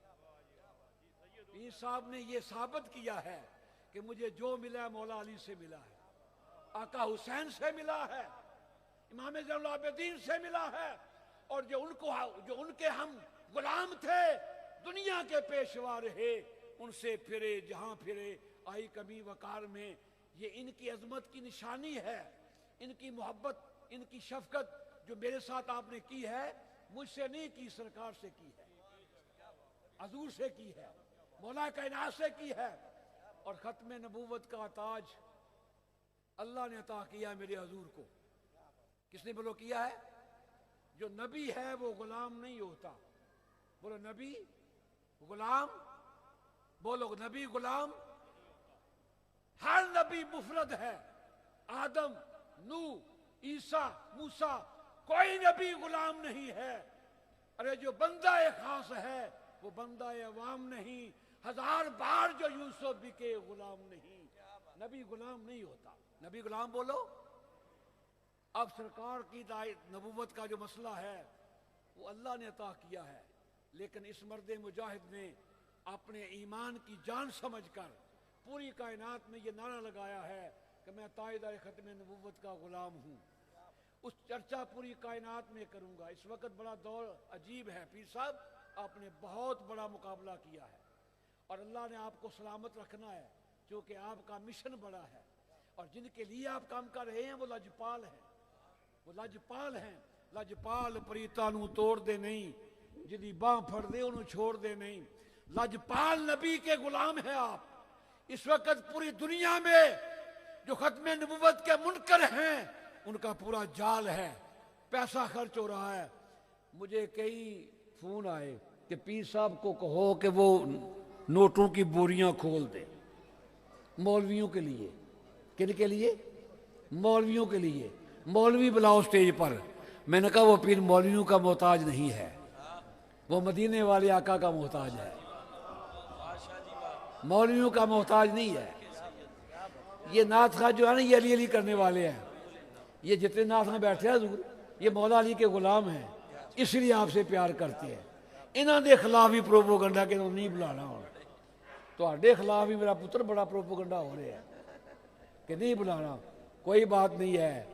पीर साहब ने यह साबित किया है कि मुझे जो मिला है मौला अली से मिला है, आका हुसैन से मिला है, इमाम ज़ैनुल आबिदीन से मिला है। और जो उनके हम गुलाम थे, दुनिया के पेशवा रहे, उनसे फिरे जहां फिरे आई कभी वकार में। ये इनकी अजमत की निशानी है, इनकी मोहब्बत, इनकी शफकत जो मेरे साथ आपने की है, मुझसे नहीं की, सरकार से की है, हजूर से की है, मौला कायनात से की है। और खत्म नबूवत का ताज अल्लाह ने अता किया मेरे हजूर को। किसने बोलो किया है? जो नबी है वो गुलाम नहीं होता। बोलो नबी गुलाम, बोलो नबी गुलाम। हर नबी मुफरद है। आदम, नू, ईसा, मूसा, कोई नबी गुलाम नहीं है। अरे जो बंदा खास है वो बंदा अवाम नहीं। 1000 बार जो यूसुफ बिके गुलाम नहीं। नबी गुलाम नहीं होता। नबी गुलाम बोलो। अब सरकार की नबूवत का जो मसला है वो अल्लाह ने अता किया है, लेकिन इस मर्द मुजाहिद ने अपने ईमान की जान समझकर पूरी कायनात में ये नारा लगाया है कि मैं ताइदार खत्म नबूवत का गुलाम हूँ। उस चर्चा पूरी कायनात में करूँगा। इस वक्त बड़ा दौर अजीब है। पीर साहब आपने बहुत बड़ा मुकाबला किया है और अल्लाह ने आपको सलामत रखना है, क्योंकि आपका मिशन बड़ा है। और जिनके लिए आप काम कर रहे हैं वो लजपाल हैं, वो लजपाल हैं। लजपाल प्रीता नू तोड़ दे नहीं, जिदी बाह फड़ दे उन्हें छोड़ दे नहीं। लजपाल नबी के गुलाम है आप। इस वक्त पूरी दुनिया में जो खत्म नबूवत के मुनकर हैं उनका पूरा जाल है, पैसा खर्च हो रहा है। मुझे कई फोन आए कि पीर साहब को कहो कि वो नोटों की बोरियां खोल दे मौलवियों के लिए। किनके लिए? मौलवियों के लिए। मौलवी बुलाओ स्टेज पर। मैंने कहा वो पीर मौलवियों का मोहताज नहीं है, वो मदीने वाले आका का मोहताज है, मौलवियों का मोहताज नहीं है। ये नाथ खां जो है ना, ये अली अली करने वाले हैं। ये जितने नाथ खां बैठे हैं हजूर, ये मौला अली के गुलाम हैं, इसलिए आपसे प्यार करते हैं। इन्हों के खिलाफ ही प्रोपोगंडा के नहीं बुलाना हो, तो खिलाफ ही मेरा पुत्र बड़ा प्रोपोगंडा हो रहा है कि नहीं बुलाना। कोई बात नहीं है।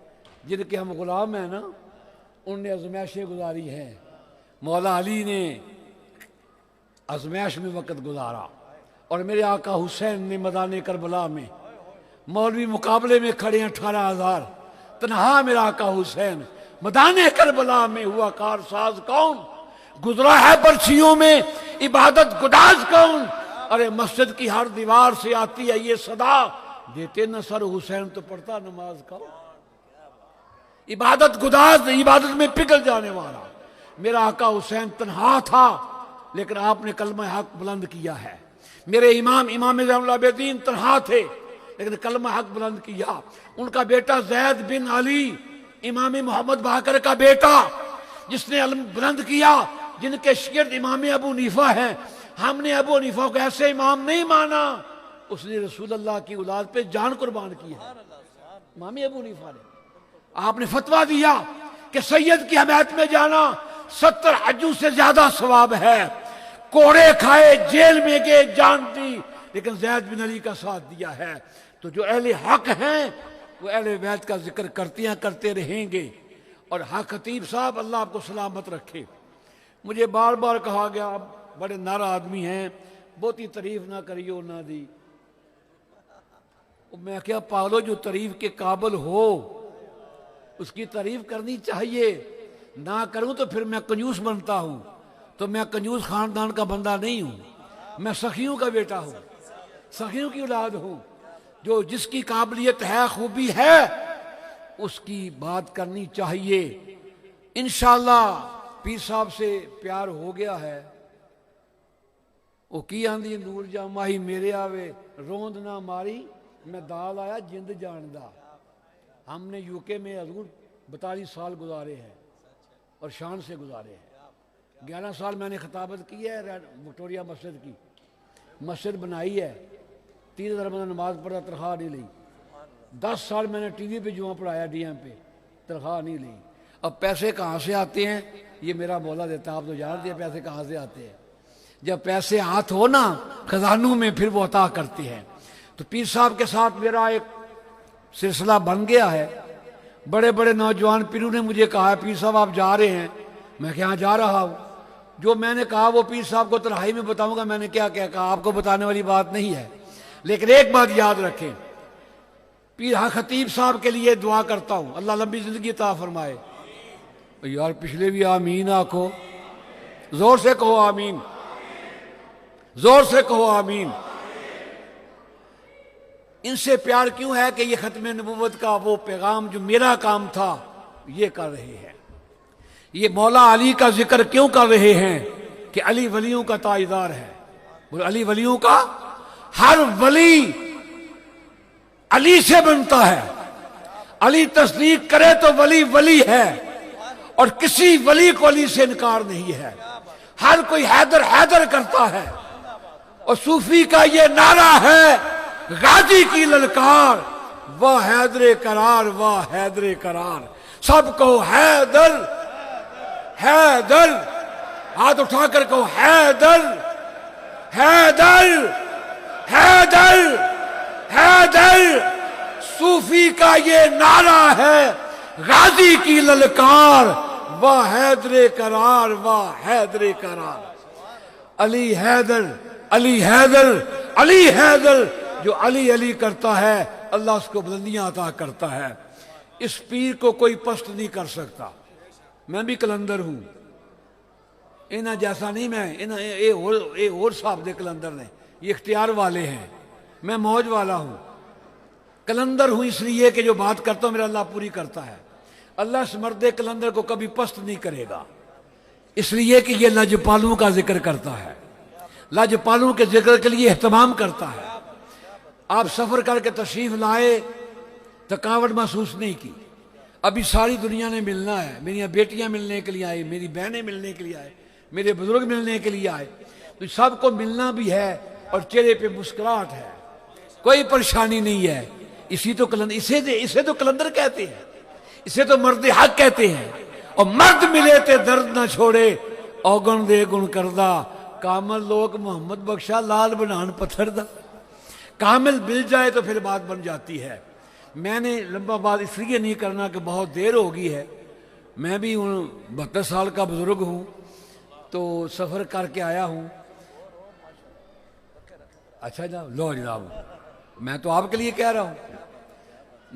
जिनके हम गुलाम हैं ना, उनने आजमाइशें गुजारी हैं। मौला अली ने आजमाइश में वक़्त गुजारा और मेरे आका हुसैन ने मैदान करबला में मौलवी मुकाबले में खड़े हैं 18,000। तनहा मेरा आका हुसैन मैदान करबला में हुआ कारसाज कौन? गुजरा है बर्छियों में इबादत गुदाज कौन? अरे मस्जिद की हर दीवार से आती है ये सदा, देते न सर हुसैन तो पढ़ता नमाज कौन? इबादत गुदाज, इबादत में पिघल जाने वाला मेरा आका हुसैन तन्हा था, लेकिन आपने कलमा हक बुलंद किया है। मेरे इमाम ज़ैनुल आबिदीन तन्हा थे, लेकिन कलमा हक बुलंद किया। उनका बेटा ज़ैद बिन अली, इमाम मोहम्मद बाकर का बेटा, जिसने अलम बुलंद किया, जिनके शिगिर्द इमाम अबू हनीफा हैं। हमने अबू हनीफा को ऐसे इमाम नहीं माना, उसने रसूलुल्लाह की औलाद पे जान कुर्बान की है। इमाम अबू हनीफा ने आपने फतवा दिया कि सैयद की हमायत में जाना 70 हज्जों से ज्यादा सवाब है। कोड़े खाए, जेल में गए, जान दी, लेकिन ज़ैद बिन अली का साथ दिया है। तो जो अहले हक हैं वो अहले बैत का जिक्र करते हैं, करते रहेंगे। और हक खतीब साहब अल्लाह आपको सलामत रखे। मुझे बार बार कहा गया, आप बड़े नारा आदमी हैं, बहुती तारीफ ना करियो ना दी। मैं क्या पालो, जो तारीफ के काबिल हो उसकी तारीफ करनी चाहिए। ना करूं तो फिर मैं कंजूस बनता हूं। तो मैं कंजूस खानदान का बंदा नहीं हूं, मैं सखियों का बेटा हूं, सखियों की औलाद हूं। जो जिसकी काबिलियत है, खूबी है, उसकी बात करनी चाहिए। इंशाअल्लाह पीर साहब से प्यार हो गया है। वो की आंदी नूर जा माही मेरे आवे रोंद ना मारी मैं दाल आया जिंद जानदा। हमने यूके में हजूर 42 साल गुजारे हैं और शान से गुजारे हैं। 11 साल मैंने खिताबत की है विक्टोरिया मस्जिद की, मस्जिद बनाई है, 3000 बंदा नमाज पढ़ा, तनख्वाह नहीं ली। 10 साल मैंने टीवी पे जुआ पढ़ाया डीएम पे, तनख्वाह नहीं ली। अब पैसे कहाँ से आते हैं ये मेरा मौला देता है, आप तो जानते हैं पैसे कहाँ से आते हैं। जब पैसे हाथ हो ना खजानों में फिर वो अता करते हैं। तो पीर साहब के साथ मेरा एक सिलसिला बन गया है। बड़े बड़े नौजवान पीरों ने मुझे कहा है पीर साहब आप जा रहे हैं, मैं क्या जा रहा हूँ। जो मैंने कहा वो पीर साहब को तन्हाई में बताऊंगा मैंने क्या क्या कहा, आपको बताने वाली बात नहीं है। लेकिन एक बात याद रखें, पीर खतीब साहब के लिए दुआ करता हूँ अल्लाह लंबी जिंदगी अता फरमाए। यार पिछले भी आमीन आखो, जोर से कहो आमीन, जोर से कहो आमीन। इनसे प्यार क्यों है कि ये खत्म नबूवत का वो पैगाम जो मेरा काम था ये कर रहे हैं। ये मौला अली का जिक्र क्यों कर रहे हैं कि अली वलियों का ताजदार है। बोले अली वलियों का, हर वली अली से बनता है। अली तस्दीक करे तो वली वली है और किसी वली को अली से इनकार नहीं है। हर कोई हैदर हैदर करता है और सूफी का ये नारा है गाजी की ललकार वाह हैदरे करार, वाह हैदरे करार। सबको हैदर हैदर, हाथ उठाकर कहो हैदर हैदर हैदर हैदर। सूफी का ये नारा है गाजी की ललकार वाह हैदरे करार, वाह हैदरे करार। अली हैदर अली हैदर अली हैदर। जो अली अली करता है अल्लाह उसको बुलंदियां अता करता है। इस पीर को कोई पस्त नहीं कर सकता। मैं भी कलंदर हूं, इन्हें जैसा नहीं मैं, इन्हें और साहब दे कलंदर ने, ये इख्तियार वाले हैं, मैं मौज वाला हूं। कलंदर हूं इसलिए कि जो बात करता हूं मेरा अल्लाह पूरी करता है। अल्लाह इस मर्द कलंदर को कभी पस्त नहीं करेगा, इसलिए कि ये लजपालों का जिक्र करता है, लजपालों के जिक्र के लिए एहतमाम करता है। आप सफर करके तशरीफ लाए, थकावट महसूस नहीं की। अभी सारी दुनिया ने मिलना है, मेरी बेटियां मिलने के लिए आई, मेरी बहनें मिलने के लिए आए, मेरे बुजुर्ग मिलने के लिए आए, तो सबको मिलना भी है और चेहरे पे मुस्कुराहट है, कोई परेशानी नहीं है। इसे तो कलंदर कहते हैं, इसे तो मर्द हक कहते हैं। और मर्द मिले ते दर्द न छोड़े औगण दे गुण करदा, कामल लोग मोहम्मद बख्शा लाल बनान पत्थर दा। कामिल मिल जाए तो फिर बात बन जाती है। मैंने लंबा बात इसलिए नहीं करना कि बहुत देर हो गई है। मैं भी 72 साल का बुजुर्ग हूं, तो सफर करके आया हूं। अच्छा जनाब, लो जनाब, मैं तो आपके लिए कह रहा हूं,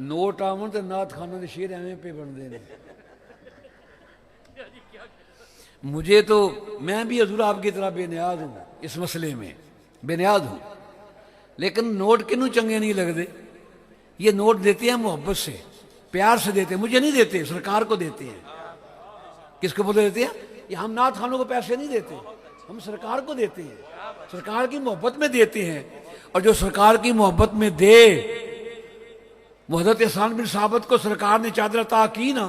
नोट आवन तो नाथ खाना के शेर एवं पे बनते हैं। मुझे तो, मैं भी हजूर आपकी तरह बेनियाज हूं, इस मसले में बेनियाज हूं। लेकिन नोट किन्नू चंगे नहीं लगते। ये नोट देते हैं मोहब्बत से, प्यार से देते हैं, मुझे नहीं देते, सरकार को देते हैं। किसको बोले देते हैं? ये हम नाथ खानों को पैसे नहीं देते, हम सरकार को देते हैं, सरकार की मोहब्बत में देते हैं। और जो सरकार की मोहब्बत में दे, हज़रत एहसान बिन साबित को सरकार ने चादर अता की ना,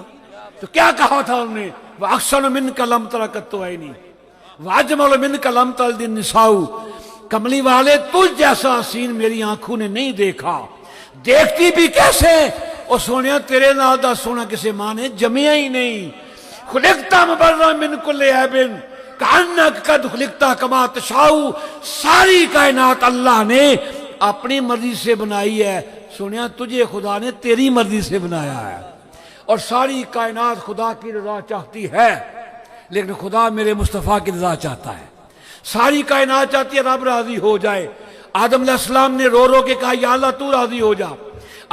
तो क्या कहा था उन्होंने? वह अक्सर मिन कलम तरकत तो है नहीं, वाजमल मिन कलम तल दिन निसाऊ। कमली वाले तुझ जैसा हसीन मेरी आंखों ने नहीं देखा, देखती भी कैसे। और सोनिया तेरे नाल दा सोना किसी मां ने जमिया ही नहीं। खुलिकता मुबर्रा मिन कुल्ले ऐबिन कान्नक कद खुलिकता कमा तशाऊ। सारी कायनात अल्लाह ने अपनी मर्जी से बनाई है। सोनिया तुझे खुदा ने तेरी मर्जी से बनाया है। और सारी कायनात खुदा की रजा चाहती है, लेकिन खुदा मेरे मुस्तफ़ा की रजा चाहता है। सारी कायनात चाहती है रब राजी हो जाए। आदम अलैहिस्सलाम ने रो रो के कहा या अल्लाह तू राजी हो जा।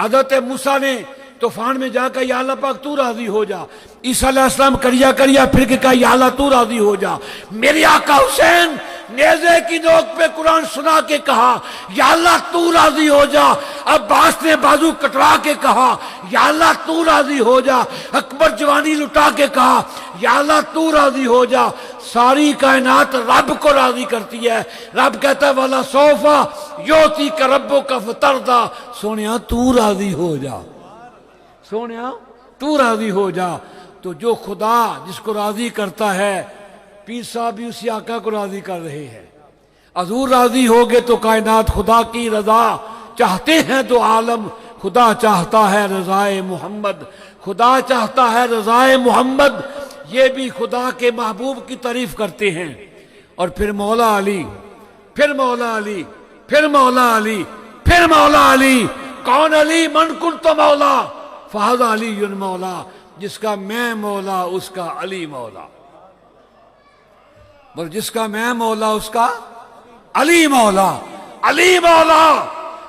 हज़रत मूसा ने तूफान में जाकर या अल्लाह पाक तू राजी हो जा। ईसा अलैहिस्सलाम करिया करिया फिर के कहा या अल्लाह तू राजी हो जा। मेरे आका हुसैन नेज़े की नोक पे कुरान सुना के कहा या अल्लाह तू राजी हो जा। अब्बास ने बाजू कटवा के कहा या अल्लाह तू राजी हो जा। अकबर जवानी लुटा के कहा या अल्लाह तू राजी हो जा। सारी कायनात रब को राजी करती है। रब कहता है वाला सोफा योती का रब्बो का फतरदा, सोनिया तू राजी हो जा, सोनिया तू राजी हो जा। तो जो खुदा जिसको राजी करता है, पीर साहब भी उसी आका को राजी कर रहे हैं। हजूर राजी हो गए तो कायनात खुदा की रजा चाहते हैं तो आलम खुदा चाहता है रजाए मोहम्मद, खुदा चाहता है रजाए मोहम्मद। ये भी खुदा के महबूब की तारीफ करते हैं। और फिर मौला अली, फिर मौला अली, फिर मौला अली, फिर मौला अली। कौन अली? मन कुन तो मौला फहद अली युन मौला, जिसका मैं मौला उसका अली मौला। बोल जिसका मैं मौला उसका अली मौला, अली मौला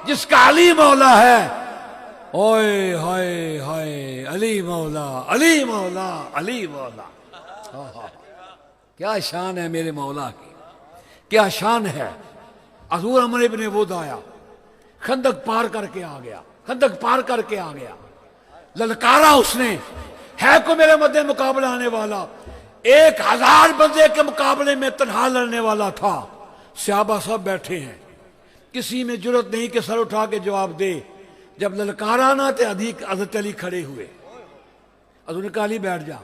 जिसका अली मौला है। ओए हाय हाय अली मौला, अली मौला, अली मौला। क्या शान है मेरे मौला की, क्या शान है। हजूर अमर इब्ने वुद आया, खंदक पार करके आ गया, खंदक पार करके आ गया। ललकारा उसने, है को मेरे मध्य मुकाबला आने वाला। 1000 बंदे के मुकाबले में तन्हा लड़ने वाला था। सहाबा सब बैठे हैं, किसी में जुर्रत नहीं कि सर उठा के जवाब दे। जब ललकारा ना थे अधिक हज़रत अली खड़े हुए। हज़ूर कहा अली बैठ जा,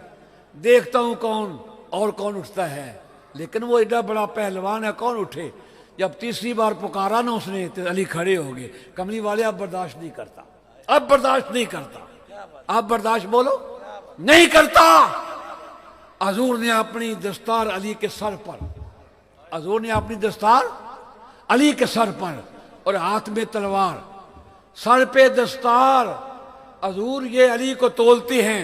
देखता हूं कौन और कौन उठता है। लेकिन वो एडा बड़ा पहलवान है, कौन उठे। जब तीसरी बार पुकारा ना उसने तो अली खड़े हो गए। कमली वाले अब बर्दाश्त नहीं करता, अब बर्दाश्त नहीं करता, आप बर्दाश्त बोलो नहीं करता। हजूर ने अपनी दस्तार अली के सर पर, हजूर ने अपनी दस्तार अली के सर पर और हाथ में तलवार, सर पे दस्तार। हजूर ये अली को तोलते हैं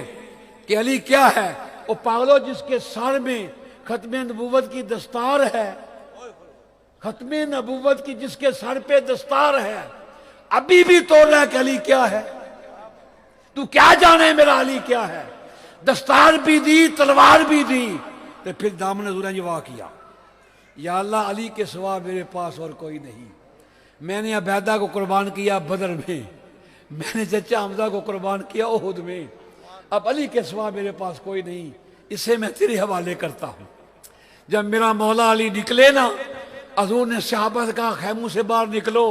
कि अली क्या है। वो पागलो जिसके सर में खत्मे नबूवत की दस्तार है, खत्मे नबूवत की जिसके सर पे दस्तार है, अभी भी तोल रहा है कि अली क्या है। तू क्या जाने मेरा अली क्या है। दस्तार भी दी, तलवार भी दी। तो फिर दामन हजूर ने वाह किया या अल्लाह अली के सिवा मेरे पास और कोई नहीं। मैंने अबैदा को कुर्बान किया बदर में, मैंने चचा हमजा को कुर्बान किया ओहुद में, अब अली के सिवा मेरे पास कोई नहीं। इसे मैं तेरे हवाले करता हूं। जब मेरा मौला अली निकले ना, हजूर ने सहाबा से कहा खैमों से बाहर निकलो,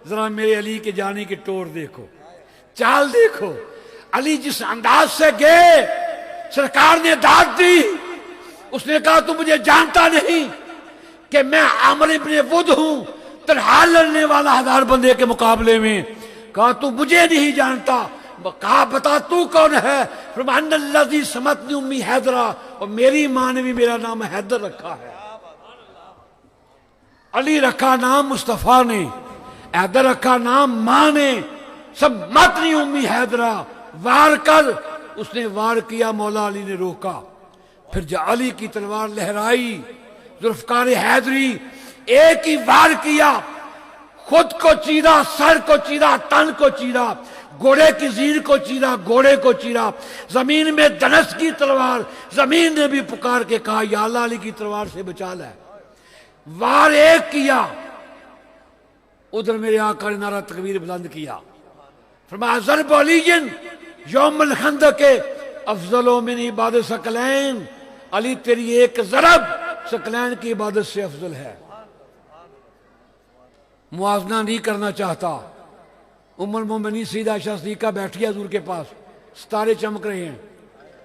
जरा मेरे अली के जाने की टोर देखो, चाल देखो। अली जिस अंदाज से गए, सरकार ने दाद दी। उसने कहा तू मुझे जानता नहीं कि मैं आमिर इब्ने वुद हूं, तन्हा लड़ने वाला 1000 बंदे के मुकाबले में। कहा तू मुझे नहीं जानता। कहा बता तू कौन है। फरमाया समतनी उम्मी हैदरा, और मेरी मां ने भी मेरा नाम हैदर रखा है। अली रखा नाम मुस्तफा ने, हैदर रखा नाम मां ने। सब मतनी उम्मी हैदरा, वार कर। उसने वार किया, मौला अली ने रोका। फिर जब अली की तलवार लहराई, जुल्फकार हैदरी एक ही वार किया, खुद को चीरा, सर को चीरा, तन को चीरा, घोड़े की जीर को चीरा, घोड़े को चीरा। जमीन में धनस की तलवार, जमीन ने भी पुकार के कहा या अल्लाह अली की तलवार से बचा ले। वार एक किया, उधर मेरे आका ने नारा तकबीर बुलंद किया। फरमाया ज़रब अलीयन यौमुल खंदक अफजलो मिन इबादत सकलैन। अली तेरी एक ज़रब सकलैन की इबादत से अफजल है। मुआवजा नहीं करना चाहता। उम्मुल मोमिनीन सैयदा आयशा सिद्दीक़ा बैठी है हजूर के पास, सितारे चमक रहे हैं।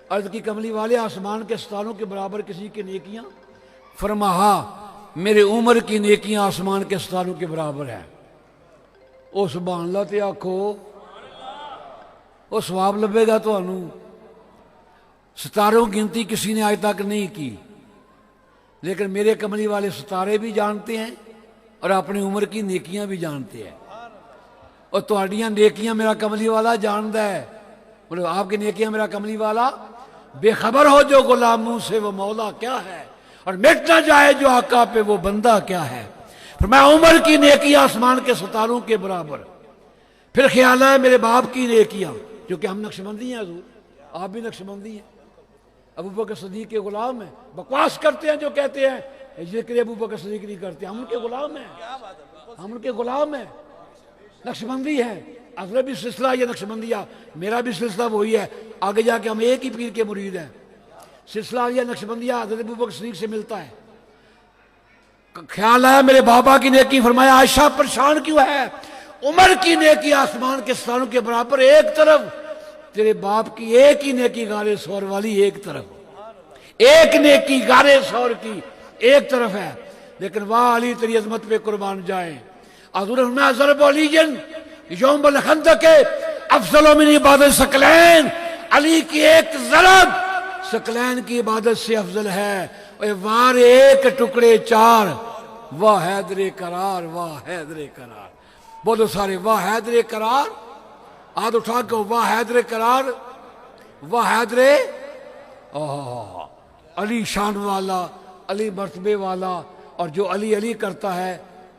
अर्ज की कमली वाले आसमान के सितारों के बराबर किसी की नेकियां। फरमाया मेरे उम्र की नेकियां आसमान के सितारों के बराबर है। ओ सुभान अल्लाह ते आखो, वो सवाब लभेगा तुहानू। सितारों की गिनती किसी ने आज तक नहीं की, लेकिन मेरे कमली वाले सितारे भी जानते हैं और अपनी उम्र की नेकियां भी जानते हैं। और तुहाडियां नेकियां मेरा कमली वाला जानता है। बोले आपकी नेकियां मेरा कमली वाला बेखबर हो जो गुलामों से वो मौला क्या है, और मिट ना जाए जो आका पे वो बंदा क्या है। फिर मैं उम्र की नेकियां आसमान के सितारों के बराबर। फिर ख्याल है मेरे बाप की नेकियां, क्योंकि हम नक्शबंदी हैं हजूर, आप भी नक्शबंदी हैं। अबू बकर सदीक के गुलाम हैं, बकवास करते हैं जो कहते हैं जिक्र अबू बकर सदीक नहीं करते, हम उनके गुलाम हैं, हम उनके गुलाम हैं, नक्शबंदी है। अगला भी सिलसिला ये नक्शबंदिया, मेरा भी सिलसिला वही है, आगे जाके हम एक ही पीर के मुरीद हैं। सिलसिला यह नक्शबंदिया हज़रत अबू बकर सदीक से मिलता है। ख्याल आया मेरे बाबा की नेकी, फरमाया आयशा परेशान क्यों है, उमर की नेकी आसमान के सितारों के बराबर एक तरफ, तेरे बाप की एक ही नेकी गारे सौर वाली एक तरफ, एक नेकी गारे सौर की एक तरफ है। लेकिन वाह अली तेरी अजमत पे कुर्बान जाए। के अफजल मिन इबादत सकलैन, अली की एक ज़रब सकलैन की इबादत से अफजल है। वार एक टुकड़े चार, वाह हैदरे करार, वाह हैदरे करार। बोलो सारे वाह हैदरे करार, हाथ उठा के वाह हैदरे करार, वाह हैदरे अली शान वाला, अली मर्तबे वाला। और जो अली अली करता है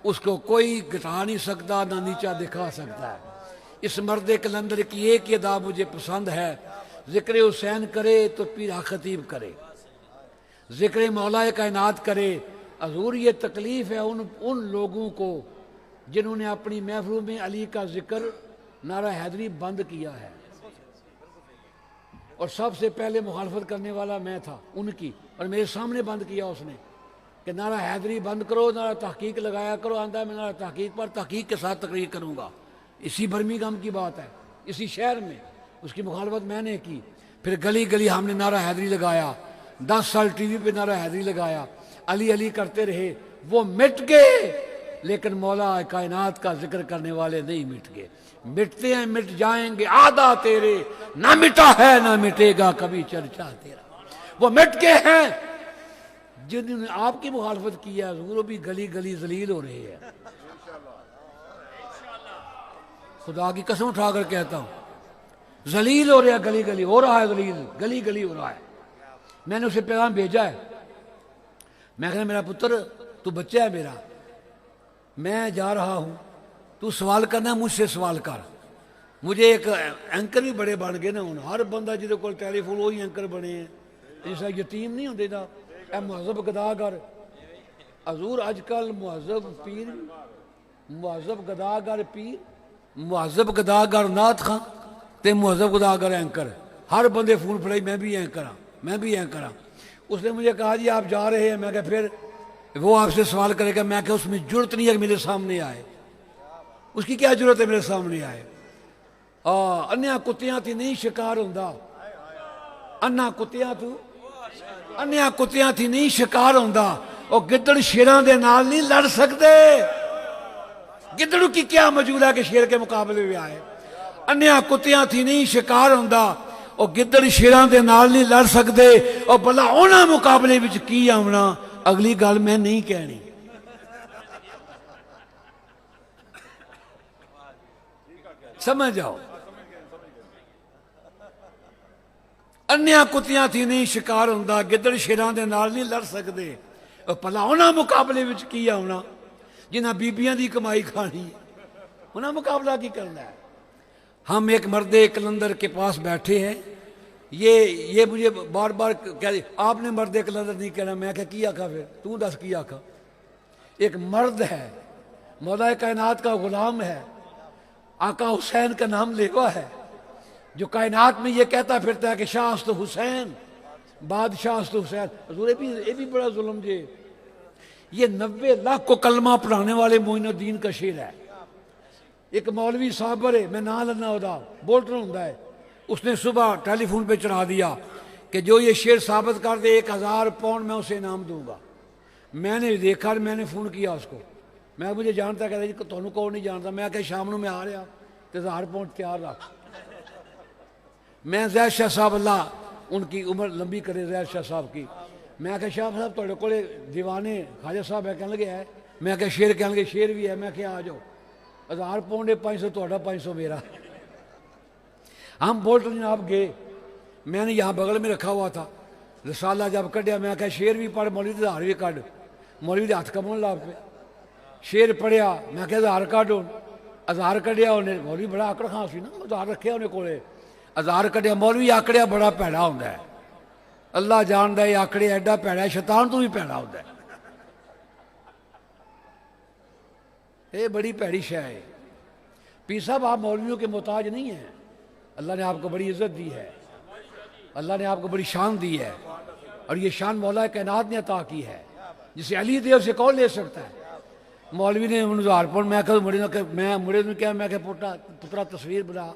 उसको कोई घटा नहीं सकता, ना नीचा दिखा सकता है। इस मर्द कलंदर की एक अदा मुझे पसंद है, जिक्र हुसैन करे तो पीरा खतीब करे, जिक्र मौला कायनात करे। हजूर ये तकलीफ है उन लोगों को जिन्होंने अपनी महफिलों में अली का जिक्र नारा हैदरी बंद किया है। और सबसे पहले मुखालफत करने वाला मैं था उनकी, और मेरे सामने बंद किया उसने कि नारा हैदरी बंद करो, नारा तहकीक लगाया करो। आंदा मैं नारा तहकीक पर तहकीक के साथ तकरीर करूँगा। इसी बर्मिंघम की बात है, इसी शहर में उसकी मुखालफत मैंने की। फिर गली गली हमने नारा हैदरी लगाया, 10 साल टीवी पे नारा हैदरी लगाया, अली अली करते रहे। वो मिट गए, लेकिन मौला कायनात का जिक्र करने वाले नहीं मिट गए। मिटते हैं मिट जाएंगे, आधा तेरे ना मिटा है ना मिटेगा कभी चर्चा तेरा। वो मिट गए हैं जिन्होंने आपकी मुखालफत की है, वो भी गली गली जलील हो रहे हैं। खुदा की कसम उठाकर कहता हूं, जलील हो रहा है, गली गली हो रहा है, जलील गली गली हो रहा है। मैंने उसे पैगाम भेजा है, मैं कहना मेरा पुत्र तू बच्चा है मेरा, मैं जा रहा हूं, तू सवाल करना मुझसे सवाल कर। मुझे एक एंकर भी बड़े बन गए ना, हर बंदा जिदे कोल टेलीफोन वही एंकर बने हैं। जिस यतीम नहीं होंगे ना, ए मुहज़्ज़ब गदागर हजूर अजकल मुहज़्ज़ब पीर, मुहज़्ज़ब गदागर पीर, मुहज़्ज़ब गदागर नाथ खां ते मुहज़्ज़ब गदागर एंकर। हर बंदे फोन फड़ाई मैं भी एंकर हाँ, मैं भी एंकर हाँ। उसने मुझे कहा जी आप जा रहे हैं, मैं क्या फिर वो आपसे सवाल करेगा। मैं क्या उसमें जरूरत नहीं है कि मेरे सामने आए, उसकी क्या जरूरत है मेरे सामने आए। अन्या कुत्तियां थी नहीं शिकार होंदा, अन्ना कुत्तियां तू अन्या कुत्तियां थी नहीं शिकार होंदा। और गिद्दड़ शेरां दे नाल नहीं लड़ सकते। गिद्दड़ू की क्या मौजूद है कि शेर के मुकाबले में आए। अन्या कुत्तियां थी नहीं शिकार होंदा, और गिद्दड़ शेरां दे नाल नहीं लड़ सकते। और भला उन्हां मुकाबले विच की आउणा, अगली गल मैं नहीं कहनी। समझ जाओ, अन्या कुत्तियां थी नहीं शिकार होंदा, गिद्दड़ शेरां दे नाल नहीं लड़ सकते। और भला उन्हां मुकाबले विच की आउणा जिन्हां बीबियां दी कमाई खानी, उन्हां मुकाबला की करना है। हम एक मर्दे कलंदर के पास बैठे हैं, ये मुझे बार बार कह रही आपने मर्दे कलंदर नहीं कहना। मैं क्या की आखा, फिर तू दस की आखा। एक मर्द है, मौला कायनात का गुलाम है, आका हुसैन का नाम लेवा है, जो कायनात में ये कहता फिरता है कि शाह तो हुसैन, बादशाह तो हुसैन। ये भी बड़ा जुल्म जे। ये 90 लाख को कलमा पढ़ाने वाले मोइनुद्दीन का शेर है। एक मौलवी साहब है, मैं ना लेना उदा बोल्टर होंदा है, उसने सुबह टेलीफोन पे चढ़ा दिया कि जो ये शेर साबित कर दे 1000 पाउंड मैं उसे इनाम दूंगा। मैंने देखा, मैंने फोन किया उसको, मैं मुझे जानता, कहता जी तुहानू कौन नहीं जानता। मैं क्या शाम में आ रहा तो 1000 पाउंड तैयार रख। मैं जैद शाह साहब अल्लाह उनकी उम्र लंबी करे, जैद शाह साहब की। मैं क्या शाह साहब थोड़े को दीवाने ख्वाजा साहब है, कहने लगे है। मैं क्या शेर, कहने लगे शेर भी है। मैं क्या आ जाओ, 1000 पाउंड 500 थोड़ा 500 मेरा। हम बोल्टन जनाब गए, मैंने यहाँ बगल में रखा हुआ था रसाला, जब कढ़िया मैं क्या शेर भी पढ़, मौलवी के 1000 भी कढ़। मौलवी के हाथ कमाने लाग पे, शेर पढ़िया, मैं क्या 1000 कढ़। 1000 कढ़िया उन्हें, मौलवी बड़ा आकड़ खां सी ना, 1000 रखे उन्हें कोले। हज़ार कढ़िया मौलवी आकड़िया बड़ा भैड़ा होंदा है। अल्लाह जानदा है आकड़िया एडा भैड़ा है, शैतान तो भी भैड़ा होंदा है। ये बड़ी भैड़ी शय है। पीर साहब आप मौलवियों के मोहताज नहीं हैं। अल्लाह ने आपको बड़ी इज्जत दी है, अल्लाह ने आपको बड़ी शान दी है, और ये शान मौला कायनात ने अता की है। जिसे अली दे उसे कौन ले सकता है। मौलवी ने हज़ार पौंड मैं कहा मुड़े ने क्या, मैं क्या पुत्रा तस्वीर बना,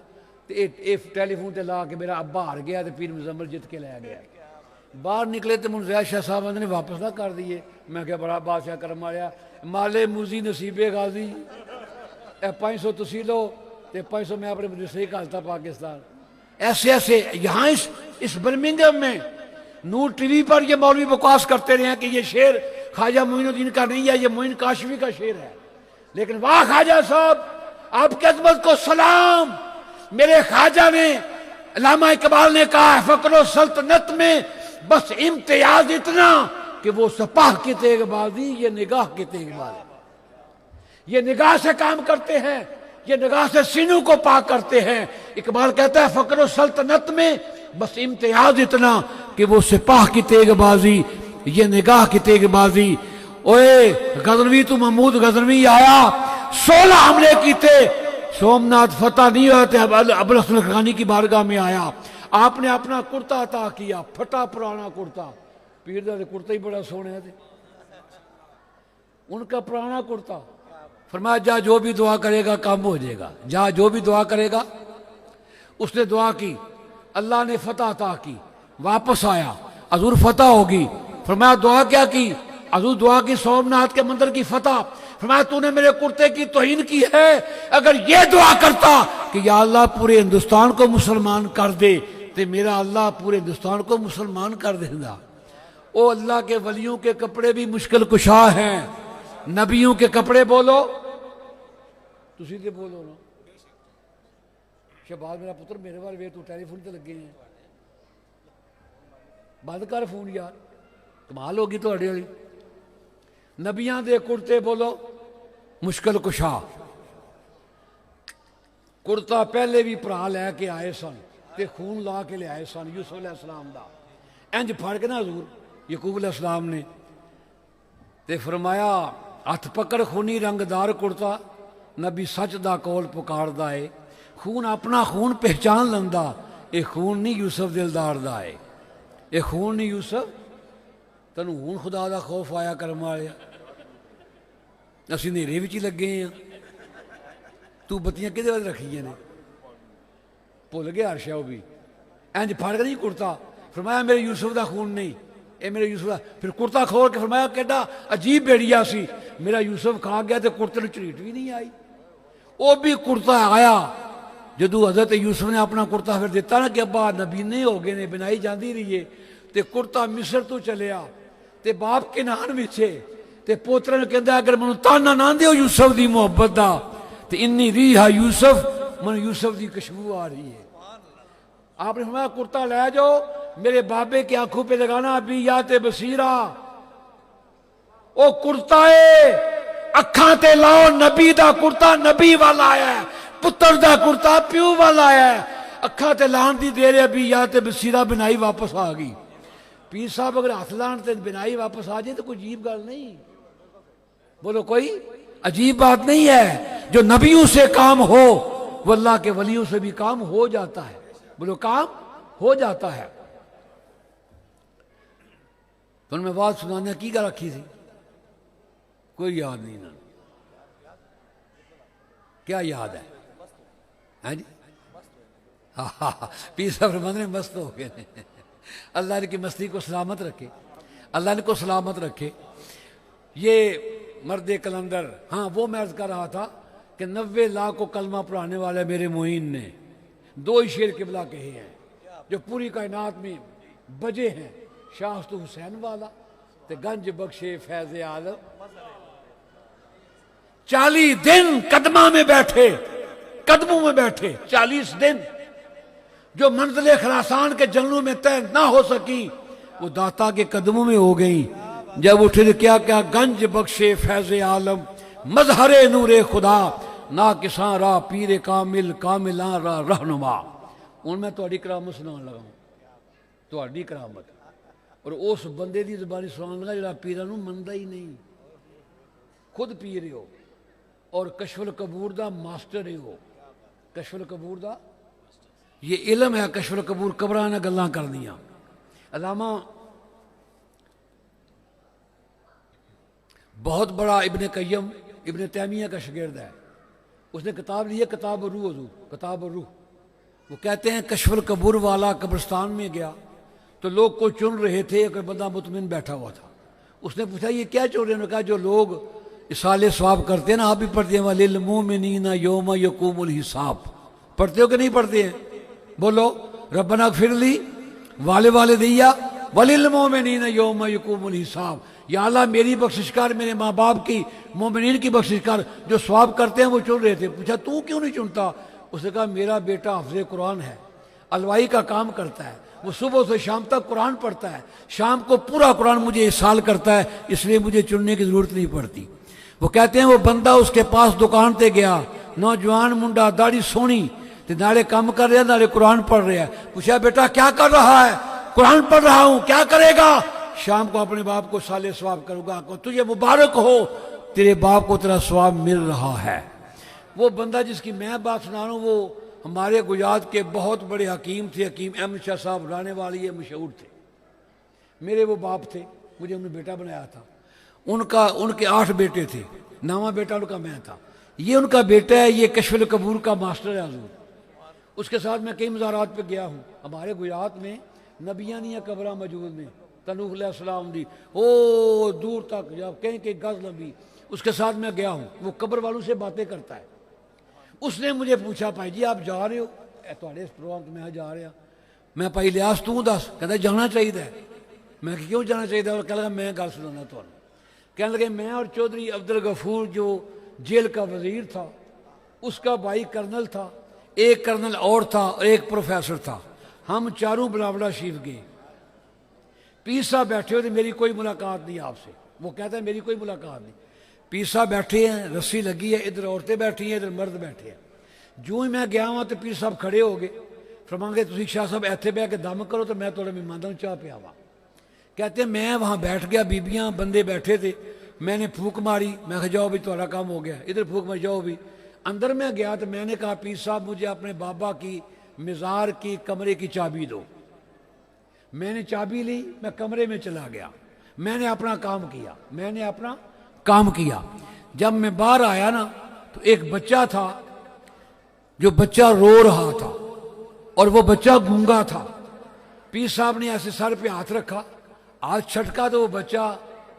तो ये टैलीफोन से ला के मेरा अब्बा हार गया, तो पीर मुजम्मिल जित के लै गया। बाहर निकले तो मुझे ज़ैद शाह साहब ने वापस ना कर दिए। मैं क्या बड़ा बादशाह करम मारिया, माले मूजी नसीबे गाजी, 500 तुसी लो तो 500 मैं अपने मुझे सही घालता पाकिस्तान। ऐसे ऐसे यहाँ इस बर्मिंघम में नूर टीवी पर ये मौलवी बकवास करते रहे हैं कि ये शेर ख्वाजा मोइनुद्दीन का नहीं है, ये मोइन काशफी का शेर है। लेकिन वाह ख्वाजा साहब, आपकी अजमत को सलाम। मेरे ख्वाजा ने, अल्लामा इकबाल ने कहा, फकरो सल्तनत में बस इम्तियाज इतना कि वो सपाह की तेगबाजी, ये निगाह की तेगबाजी। ये निगाह से काम करते हैं, ये निगाह से सीनों को पाक करते हैं। इकबाल कहता है फकरो सल्तनत में बस इम्तियाज इतना कि वो सिपाह की तेगबाजी, ये निगाह की तेगबाजी। ओए गजनवी, तू महमूद गजनवी आया, 16 हमले कीते, सोमनाथ फतेह नहीं हुआ थे, अबुल हसन खानी की बारगाह में आया। आपने अपना कुर्ता अता किया, फटा पुराना कुर्ता। पीर दा कुर्ता ही बड़ा सोहना थे, उनका पुराना कुर्ता। फरमाया जा जो भी दुआ करेगा काम हो जाएगा, जा जो भी दुआ करेगा। उसने दुआ की, अल्लाह ने फतह अता की, वापस आया, हजूर फतह होगी। फरमाया दुआ क्या की? हजूर दुआ की सोमनाथ के मंदिर की फतह। फरमाया तूने मेरे कुर्ते की तौहीन की है। अगर ये दुआ करता कि या अल्लाह पूरे हिंदुस्तान को मुसलमान कर दे, तो मेरा अल्लाह पूरे हिंदुस्तान को मुसलमान कर देगा। ओ अल्लाह के वलियों के कपड़े भी मुश्किल कुशा हैं, नबियों के कपड़े बोलो, तुसी ते बोलो ना। शहबाज मेरा पुत्र मेरे वाल वे, तू टेलीफोन ते लगे हैं, बंद कर फोन यार, कमाल होगी तुहाडे वाली। नबियां दे कुर्ते बोलो मुश्किल कुशा। कुर्ता पहले भी भरा लैके आए सन ते खून ला के ले आए सन यूसुफ अलैहिस्सलाम दा। इंज फड़ के ना हजूर यकूब अलैहिस्सलाम ने ते फरमाया हथ पकड़ खूनी रंगदार कुर्ता, नबी सच दा कौल पुकारदा है। खून अपना खून पहचान लंदा, ये खून नहीं यूसुफ दिलदार दा है, ये खून नहीं यूसुफ। तैनू हूँ खुदा दा खौफ आया करम वालिया, असीं नेरे विच ही लगे हैं। तू बत्तियां किहदे वाल रखियां ने, भुल गया हर शै भी। इंज फड़ के नहीं कुर्ता, फरमाया मेरे यूसुफ दा खून नहीं, ये मेरे यूसुफ दा। फिर कुर्ता खोल के फरमाया केडा अजीब बेड़िया सी, मेरा यूसुफ खा गया तो कुर्ते नूं झरीट भी नहीं आई। वो भी कुर्ता आया जदों हजरत यूसुफ ने अपना कुर्ता फिर दिता ना कि अब्बा नबीने हो गए ने, बनाई जाती रही है। तो कुर्ता मिस्र तो चलिया, तो बाप के नान विछे, तो पोतरे ने कहता अगर मैं ताना ना दो यूसुफ की मुहब्बत का, तो इन्नी री है यूसुफ, मैं यूसुफ की खुशबू आ रही है। आपने फरमाया कुर्ता लै जाओ, मेरे बाबे की आंखों पे लगाना अभी या ते बसीरा। ओ कुर्ता है अखा ते लाओ, नबी दा कुर्ता नबी वाला आया है, पुत्र दा कुर्ता प्यू वाला आया है। अखा ते लान दी देर अभी या ते बसीरा बनाई वापस आ गई। पीर साहब अगर हाथ लान ते बिनाई वापस आ जाए तो कोई अजीब गल नहीं, बोलो कोई अजीब बात नहीं है। जो नबियों से काम हो वो अल्लाह के वलियों से भी काम हो जाता है, बोलो काम हो जाता है। तो मैं बात सुनाने की गल रखी थी, कोई याद नहीं ना, क्या याद है जी? हाँ, पीर साहब ने मस्त हो गए। अल्लाह ने की मस्ती को सलामत रखे, अल्लाह ने को सलामत रखे। ये मर्द कलंदर, हाँ वो मैं अर्ज कर रहा था कि 90 लाख को कलमा पढ़ाने वाले मेरे मोइन ने 2 ही शेर किबला कहे हैं जो पूरी कायनात में बजे हैं, शाहस्तु हुसैन वाला ते गंज बख्शे फैज़ आलम। 40 दिन कदमा में बैठे, कदमों में बैठे 40 दिन, जो मंजिल खरासान के जंगलों में तय ना हो सकी वो दाता के कदमों में हो गई। जब उठे तो क्या क्या गंज बख्शे फैज़ आलम, मजहरे नूरे खुदा, ना किसान रा पीरे कामिल, कामिला रा रहनुमा। ਹੁਣ ਮੈਂ ਤੁਹਾਡੀ ਕਰਾਮਤ ਸੁਣਾਉਣ ਲੱਗਾ ਤੁਹਾਡੀ ਕਰਾਮਤ ਔਰ ਉਸ ਬੰਦੇ ਦੀ ਜ਼ਬਾਨੀ ਸੁਣਾਉਣ ਲੱਗਾ ਜਿਹੜਾ ਪੀਰਾਂ ਨੂੰ ਮੰਨਦਾ ਹੀ ਨਹੀਂ खुद पीर हो और कशफुल कबूर दा मास्टर है हो कशफुल कबूर दा ये इलम है कशफुल कबूर कबरां नाल गल्लां करनियां अलामा बहुत बड़ा इब्ने कय्यम इब्ने तैमिया का शागिर्द है उसने किताब ली है किताब रूह हजूर किताब रूह वो कहते हैं कशफुल कबूर वाला कब्रिस्तान में गया तो लोग को चुन रहे थे एक बंदा मुतमिन बैठा हुआ था उसने पूछा ये क्या चुन रहे हैं कहा जो लोग इसाले स्वाब करते हैं ना आप भी पढ़ते हैं वलिल मोमिनीना यौम यकूमुल हिसाब पढ़ते हो कि नहीं पढ़ते हैं बोलो रब्बना फिरली वाले वाले दिया वलिल मोमिनीना यौम यकूमुल हिसाब या अल्लाह मेरी बख्शिश कर मेरे माँ बाप की मोमिनीन की बख्शिश कर जो स्वाब करते हैं वो चुन रहे थे पूछा तू क्यों नहीं चुनता उसने कहा मेरा बेटा हाफ़िज़ कुरान है अलवाई का काम करता है वो सुबह से शाम तक कुरान पढ़ता है शाम को पूरा कुरान मुझे इसाल करता है इसलिए मुझे चुनने की ज़रूरत नहीं पड़ती वो कहते हैं वो बंदा उसके पास दुकान पे गया नौजवान मुंडा दाढ़ी सोनी ते नाले काम कर रहा नाले कुरान पढ़ रहा है पूछा बेटा क्या कर रहा है कुरान पढ़ रहा हूं क्या करेगा शाम को अपने बाप को साले सवाब करूंगा को तुझे मुबारक हो तेरे बाप को तेरा सवाब मिल रहा है वो बंदा जिसकी मैं बात सुना रहा हूँ वो हमारे गुजरात के बहुत बड़े हकीम थे हकीम अहमद शाह साहब राने वाली ये मशहूर थे मेरे वो बाप थे मुझे उन्होंने बेटा बनाया था उनके 8 बेटे थे 9वां बेटा उनका मैं था ये उनका बेटा है ये कशफुल कबूर का मास्टर है हजूर उसके साथ मैं कई मज़ारात पे गया हूँ हमारे गुजरात में नबियानिया कब्रां मौजूद ने तनूह अलैहिस्सलाम दी ओ दूर तक जब कहीं कहीं गज लंबी उसके साथ मैं गया हूँ वो कब्र वालों से बातें करता है उसने मुझे पूछा भाई जी आप जा रहे हो थोड़े इस प्रोग्राम तो मैं जा रहा मैं भाई लिहाज तू दस कहता जाना चाहिए मैं क्यों जाना चाहिए और कह लगा मैं गल सुनाना तुहानू कहने लगे मैं और चौधरी अब्दुल गफूर जो जेल का वजीर था उसका भाई कर्नल था एक कर्नल और था और एक प्रोफेसर था हम चारों बनावड़ा शरीफ गए पीर साहब बैठे हो मेरी कोई मुलाकात नहीं आपसे वो कहता है मेरी कोई मुलाकात नहीं पीर साहब बैठे हैं रस्सी लगी है इधर औरतें बैठी हैं इधर मर्द बैठे हैं जो ही मैं गया वहाँ तो पीर साहब खड़े हो गए फरमांगे तुम शाह साहब इत्थे बह के दम करो तो मैं थोड़े मेहमानों को चाह पियावा कहते मैं वहाँ बैठ गया बीबियाँ बंदे बैठे थे मैंने फूक मारी मैं कहा जाओ भी तुम्हारा काम हो गया इधर फूक मारी जाओ भी अंदर में गया तो मैंने कहा पीर साहब मुझे अपने बाबा की मज़ार की कमरे की चाबी दो मैंने चाबी ली मैं कमरे में चला गया मैंने अपना काम किया जब मैं बाहर आया ना तो एक बच्चा था जो बच्चा रो रहा था और वो बच्चा गूंगा था पीर साहब ने ऐसे सर पे हाथ रखा हाथ छटका तो वो बच्चा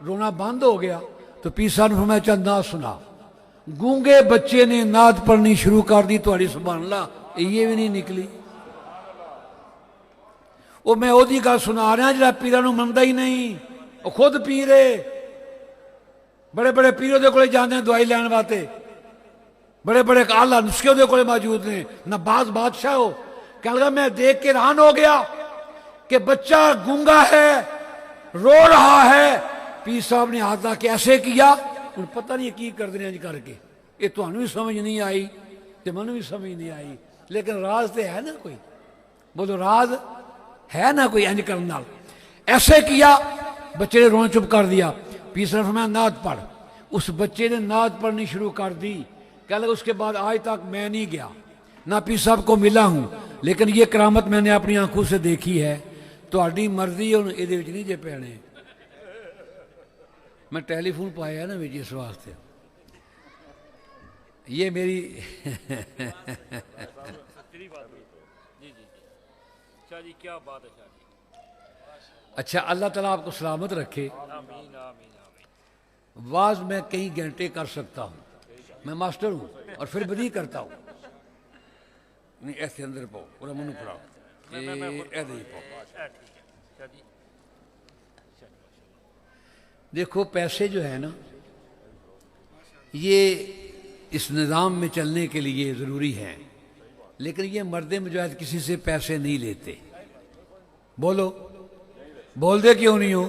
रोना बंद हो गया तो पीर साहब ने फरमाया चल नात सुना गूंगे बच्चे ने नात पढ़नी शुरू कर दी तुम्हारी सुभान अल्लाह ये भी नहीं निकली वो मैं ओदी गल सुना रहा जरा पीरां नूं मनदा ही नहीं वो खुद पीर है बड़े बड़े पीर उहदे कोले जांदे ने दवाई लैण वास्ते बड़े बड़े आला नुस्खे उहदे कोले मौजूद ने नबाज बादशाह हो कह लगा मैं देख के हैरान हो गया कि बच्चा गूंगा है रो रहा है पीर साहब ने हाथ ला के ऐसे किया उन्हें पता नहीं की कर देने करके ये तुहानू भी समझ नहीं आई तो मैनू भी समझ नहीं आई लेकिन राज तो है ना कोई बोलो राज है ना कोई इंज करने नाल ऐसे किया बच्चे ने रोना चुप कर दिया पीर साहब ने फरमाया नात पढ़ उस बच्चे ने नात पढ़नी शुरू कर दी कह लगा उसके बाद आज तक मैं नहीं गया ना पीर साहब को मिला हूं लेकिन ये करामत मैंने अपनी आंखों से देखी है तुहाडी मर्जी हुण इहदे विच नहीं जे पैणे मैं टेलीफोन पाया ना विच इस वास्ते ये मेरी क्या बात है अच्छा अल्लाह ताला आपको सलामत रखे वाज मैं कई घंटे कर सकता हूँ मैं मास्टर हूँ और फिर बदी करता हूँ नहीं ऐसे अंदर पाओ पूरा मनु पढ़ाओ ऐसे ही पाओ देखो पैसे जो है ना ये इस निज़ाम में चलने के लिए ज़रूरी हैं लेकिन ये मर्द मुजाहिद किसी से पैसे नहीं लेते बोलो बोल दे क्यों नहीं हो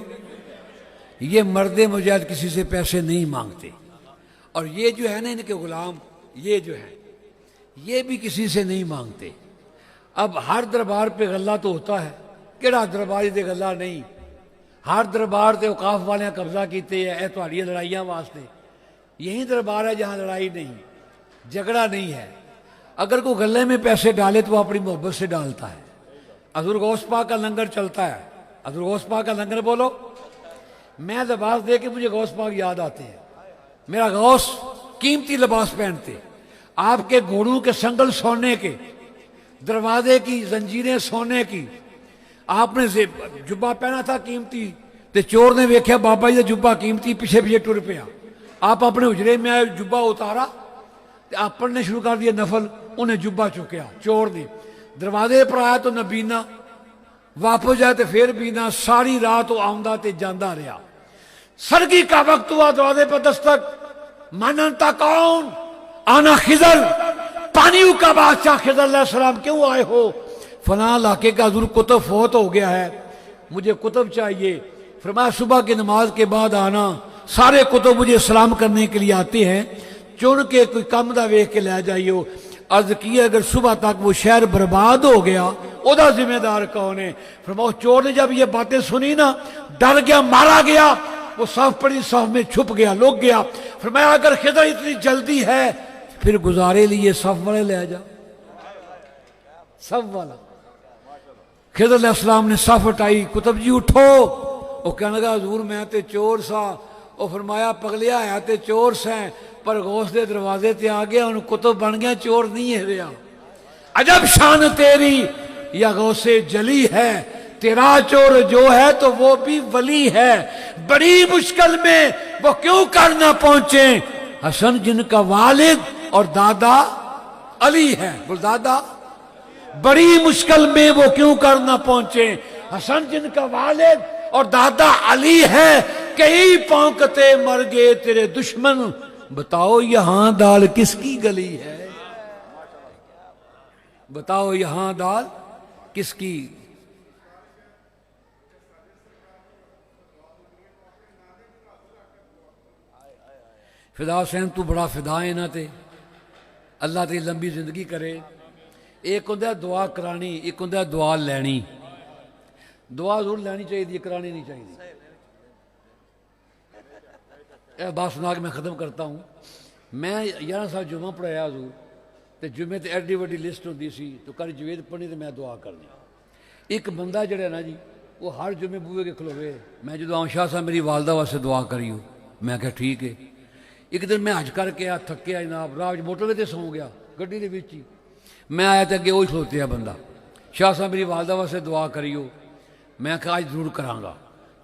ये मर्द मुजाहिद किसी से पैसे नहीं मांगते और ये जो है ना इनके गुलाम ये जो है ये भी किसी से नहीं मांगते अब हर दरबार पे गल्ला तो होता है, किहड़ा दरबार ते गल्ला नहीं। हर दरबार ते औकाफ वाले कब्जा किए है, यह तुहाड़ियां लड़ाइयां वास्ते। यही दरबार है जहाँ लड़ाई नहीं, झगड़ा नहीं है। अगर कोई गले में पैसे डाले तो वो अपनी मोहब्बत से डालता है। हज़ूर गौस पाक का लंगर चलता है, हज़ूर गौस पाक का लंगर बोलो। मैं लिबास दे के मुझे गौस पाक याद आते हैं। मेरा गौस कीमती लिबास पहनते, आपके घोड़ों के संगल सोने के, दरवाजे की जंजीरें सोने की। आपने जुब्बा पहना था कीमती, ते चोर ने वेख्या बाबा जी का जुब्बा कीमती, पीछे पीछे टुर पिया। आप अपने हुजरे में आए, जुब्बा उतारा, आप पढ़ने शुरू कर दिया नफल। उन्हें जुब्बा चुकया चोर ने, दरवाजे पर आया तो नबीना, वापस जाए तो फिर बीना। सारी रात वो आंदा ते जांदा रहा। सरगी का वक्त हुआ, दरवाजे पर दस्तक, मानता कौन? आना खिजर, पानियों का बादशाह खिजर अलैहिस्सलाम, क्यों आए हो? फला इलाके का हजूर कुतुब फौत हो गया है, मुझे कुतुब चाहिए। फरमाया सुबह की नमाज के बाद आना। सारे कुतुब मुझे सलाम करने के लिए आते हैं, चुन के कोई कम दा वेख के ले जाइयो। अर्ज किया अगर सुबह तक वो शहर बर्बाद हो गया, ओदा जिम्मेदार कौन है? फरमाओ चोर ने जब ये बातें सुनी ना, डर गया, मारा गया। वो सफ पड़ी सफ में छुप गया, लुक गया। फरमाया अगर खिदर इतनी जल्दी है, फिर गुजारे लिए सफ वाले ले जा। सफ वाला खिदर अलैहिस्सलाम ने सफ हटाई, कुतुब जी उठो। वो कहने लगा हजूर मैं ते चोर सा। वो फरमाया पगलिया है ते चोर सैं, पर गौस के दरवाजे ते आ गया, उन कुतुब बन गया, चोर नहीं है रहा। अजब शान तेरी या गौसे जली है, तेरा चोर जो है तो वो भी वली है। बड़ी मुश्किल में वो क्यों कर ना पहुंचे? हसन जिनका वालिद और दादा अली है, बोल दादा। बड़ी मुश्किल में वो क्यों कर ना पहुंचे? हसन जिनका वालिद और दादा अली है। कई पौंकते मर गए तेरे दुश्मन, बताओ यहां दाल किसकी गली है? बताओ यहां दाल किसकी? फिदा हुसैन तू बड़ा फिदा है ना ते, अल्लाह तेरी लंबी जिंदगी करे। एक होंदा दुआ करानी, एक होंदा दुआ लैनी। दुआ जरूर लैनी चाहिए, करानी नहीं चाहिए। यह बात सुना के मैं ख़त्म करता हूँ। मैं 11 साल जुम्मा पढ़ाया हजूर, तो जुम्मे तो एड्डी वड्डी लिस्ट होंदी सी, तो कल जवेद पढ़नी तो मैं दुआ करनी। एक बंदा जड़ा ना जी, वो हर जुम्मे बूहे के खलोवे। मैं जो आऊँ शाह साहब मेरी वालदा वास्ते दुआ करियो। मैं क्या ठीक है। एक दिन मैं हज करके आ, थकिया जनाब, राह मोटरवे ते सौ गया गड्डी दे विच ही। मैं आया तो अगे वही खलोते बंदा, शाह साहब मेरी वालदा वास्ते दुआ करियो। मैं कहा अज जरूर करांगा।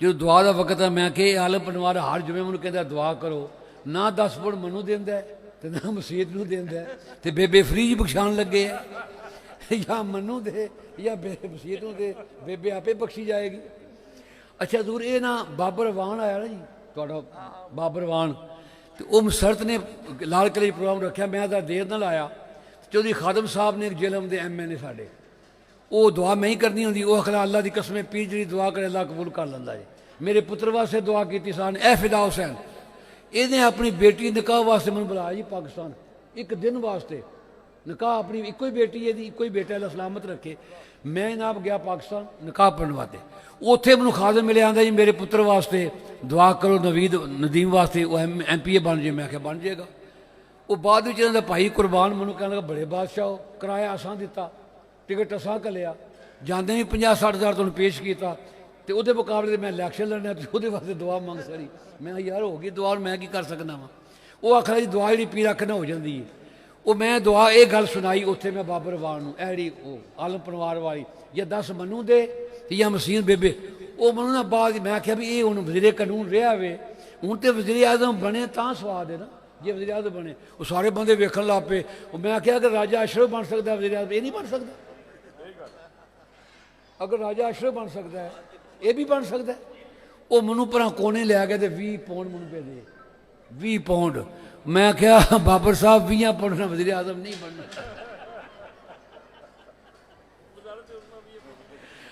जो दुआ का वक्त है, मैं कि आलम पनवार हर जुम्मे मैनूं कहंदा दुआ करो, ना 10 फुट मनु देंदा ते ना मसीत नूं देंदा, ते बेबे फ्री च बख्शाण लगे है। या मनु दे या मसीत नूं दे, बेबे आपे बख्शी जाएगी। अच्छा दूर ये ना बाबर वान आया ना जी, तुहाडा बाबर वान, तो वो मसरत ने लाल किले प्रोग्राम रखा। मैं देर नाल आया। चौधरी खादम साहब ने जिलम के MA ने साढ़े, वो दुआ मैं ही करनी होंगी। वो आखला अल्लाह की कसम पीर जी दुआ करे अल्लाह कबूल कर लेंदा है। मेरे पुत्र वास्ते दुआ की सन ए फिदा हुसैन। इन्हें अपनी बेटी निकाह वास्ते मैं बुलाया जी पाकिस्तान, एक दिन वास्ते निकाह। अपनी इको ही बेटी है, इको ही बेटा, अल्लाह सलामत रखे। मैं जनाब गया पाकिस्तान निकाह पढ़ने वास्ते। उत्थे मैनूं खादम मिले, आंदा जी मेरे पुत्र वास्ते दुआ करो, नवीद नदीम वास्ते वो MPA बन जाए। मैं क्या बन जाएगा। वो बाद में इन्होंने भाई कुरबान मैनूं कहने लगा बड़े बादशाह हो, किराया असां दिता, टिकट असां घलिया, जांदे भी 50-60 हज़ार तुहानूं पेश किया, तो वो मुकाबले मैं इलैक्शन लड़ना, तो वो वास्ते दुआ मंग सारी। मैं यार हो गई दुआ, मैं की कर सकना वा। वो आखिर जी दुआ जी पीर आखना हो जाती है। वो मैं दुआ ये गल सुनाई उत्थे मैं बाबर वान एड़ी आलम पनवार वाली, या 10 मनु दे या मसीह बेबे। वो मनु ना बाद मैं आख्या भी ये हूँ वजीरे कानून रहा वे, हूँ तो वजीरे आजम बने तो स्वाद है ना, जे वजीरे आजम बने। वो सारे बंदे वेखन लग पे। मैं आख्या अगर राजा अशरफ बन सकता है वजीरे आजम, ये नहीं बन सकता? अगर राजा अशरफ बन सकता है, ये भी बन सकता है। वो मनु पर कोने लिया गया तो 20 पाउंड मनु पे दे, 20 पाउंड। मैं क्या बाबर साहब 20 पाउंड ना वजीरे आजम नहीं बनना,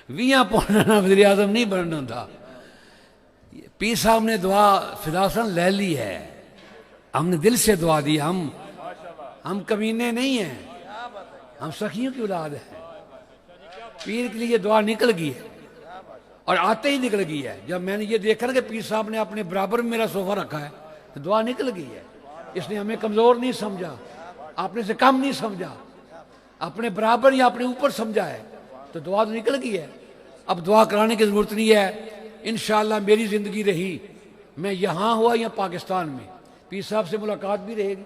20 पाउंड ना वजीरे आजम नहीं बनना था। पीर साहब ने दुआ फिदासन ले ली है, हमने दिल से दुआ दी। हम कमीने नहीं हैं, हम सखियों की औलाद हैं। पीर के लिए दुआ निकल गई है और आते ही निकल गई है। जब मैंने ये देखा ना कि पीर साहब ने अपने बराबर में मेरा सोफा रखा है तो दुआ निकल गई है। इसने हमें कमज़ोर नहीं समझा, आपने से कम नहीं समझा, अपने बराबर या अपने ऊपर समझा है, तो दुआ तो निकल गई है। अब दुआ कराने की ज़रूरत नहीं है। इंशाअल्लाह मेरी ज़िंदगी रही, मैं यहाँ हुआ या पाकिस्तान में, पीर साहब से मुलाकात भी रहेगी,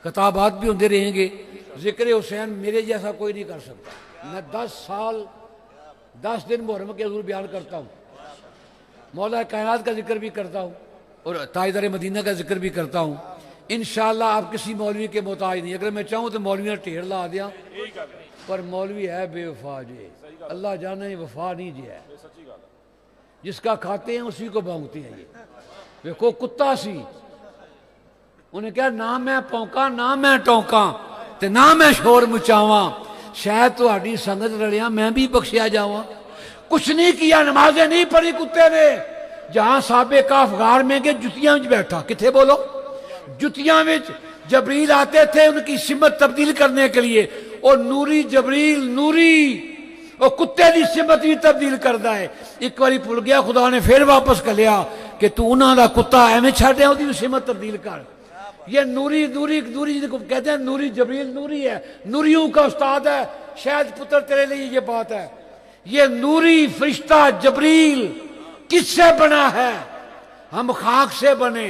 खताबात भी होते रहेंगे। ज़िक्र हुसैन मेरे जैसा कोई नहीं कर सकता। मैं 10 साल 10 दिन मुहर्रम के हज़ूर बयान करता हूँ, मौला कायनात का जिक्र भी करता हूँ और ताजदार मदीना का जिक्र भी करता हूँ। इंशाअल्लाह आप किसी मौलवी के मोहताज नहीं। अगर मैं चाहूँ तो मौलवी ने ढेर ला दिया, पर मौलवी है बेवफा जे, अल्लाह जाने वफा नहीं जे है। जिसका खाते हैं उसी को भांगते हैं। ये देखो कुत्ता सी, उन्हें क्या ना मैं भौंका ना मैं टौंका ते ना मैं शोर मचावा, शायद तुहाडी संगत रलिया मैं भी बख्शिया जावा। कुछ नहीं किया, नमाजें नहीं पढ़ी कुत्ते ने। जहां साबे का अफगार में के जुतियां में बैठा, किथे बोलो, जुतियां में जबरील आते थे उनकी सिमत तब्दील करने के लिए, और नूरी जबरील नूरी और कुत्ते की सिमत भी तब्दील करता है। एक बारी भुल गया, खुदा ने फिर वापस कर लिया कि तू उन्हों का कुत्ता एवं छाड़िया, उसकी सिमत तब्दील कर। ये नूरी नूरी नूरी जिनको कहते हैं, नूरी जबरील नूरी है, नूरियों का उस्ताद है। शायद पुत्र तेरे लिए ये बात है। ये नूरी फरिश्ता जबरील किससे बना है? हम खाक से बने,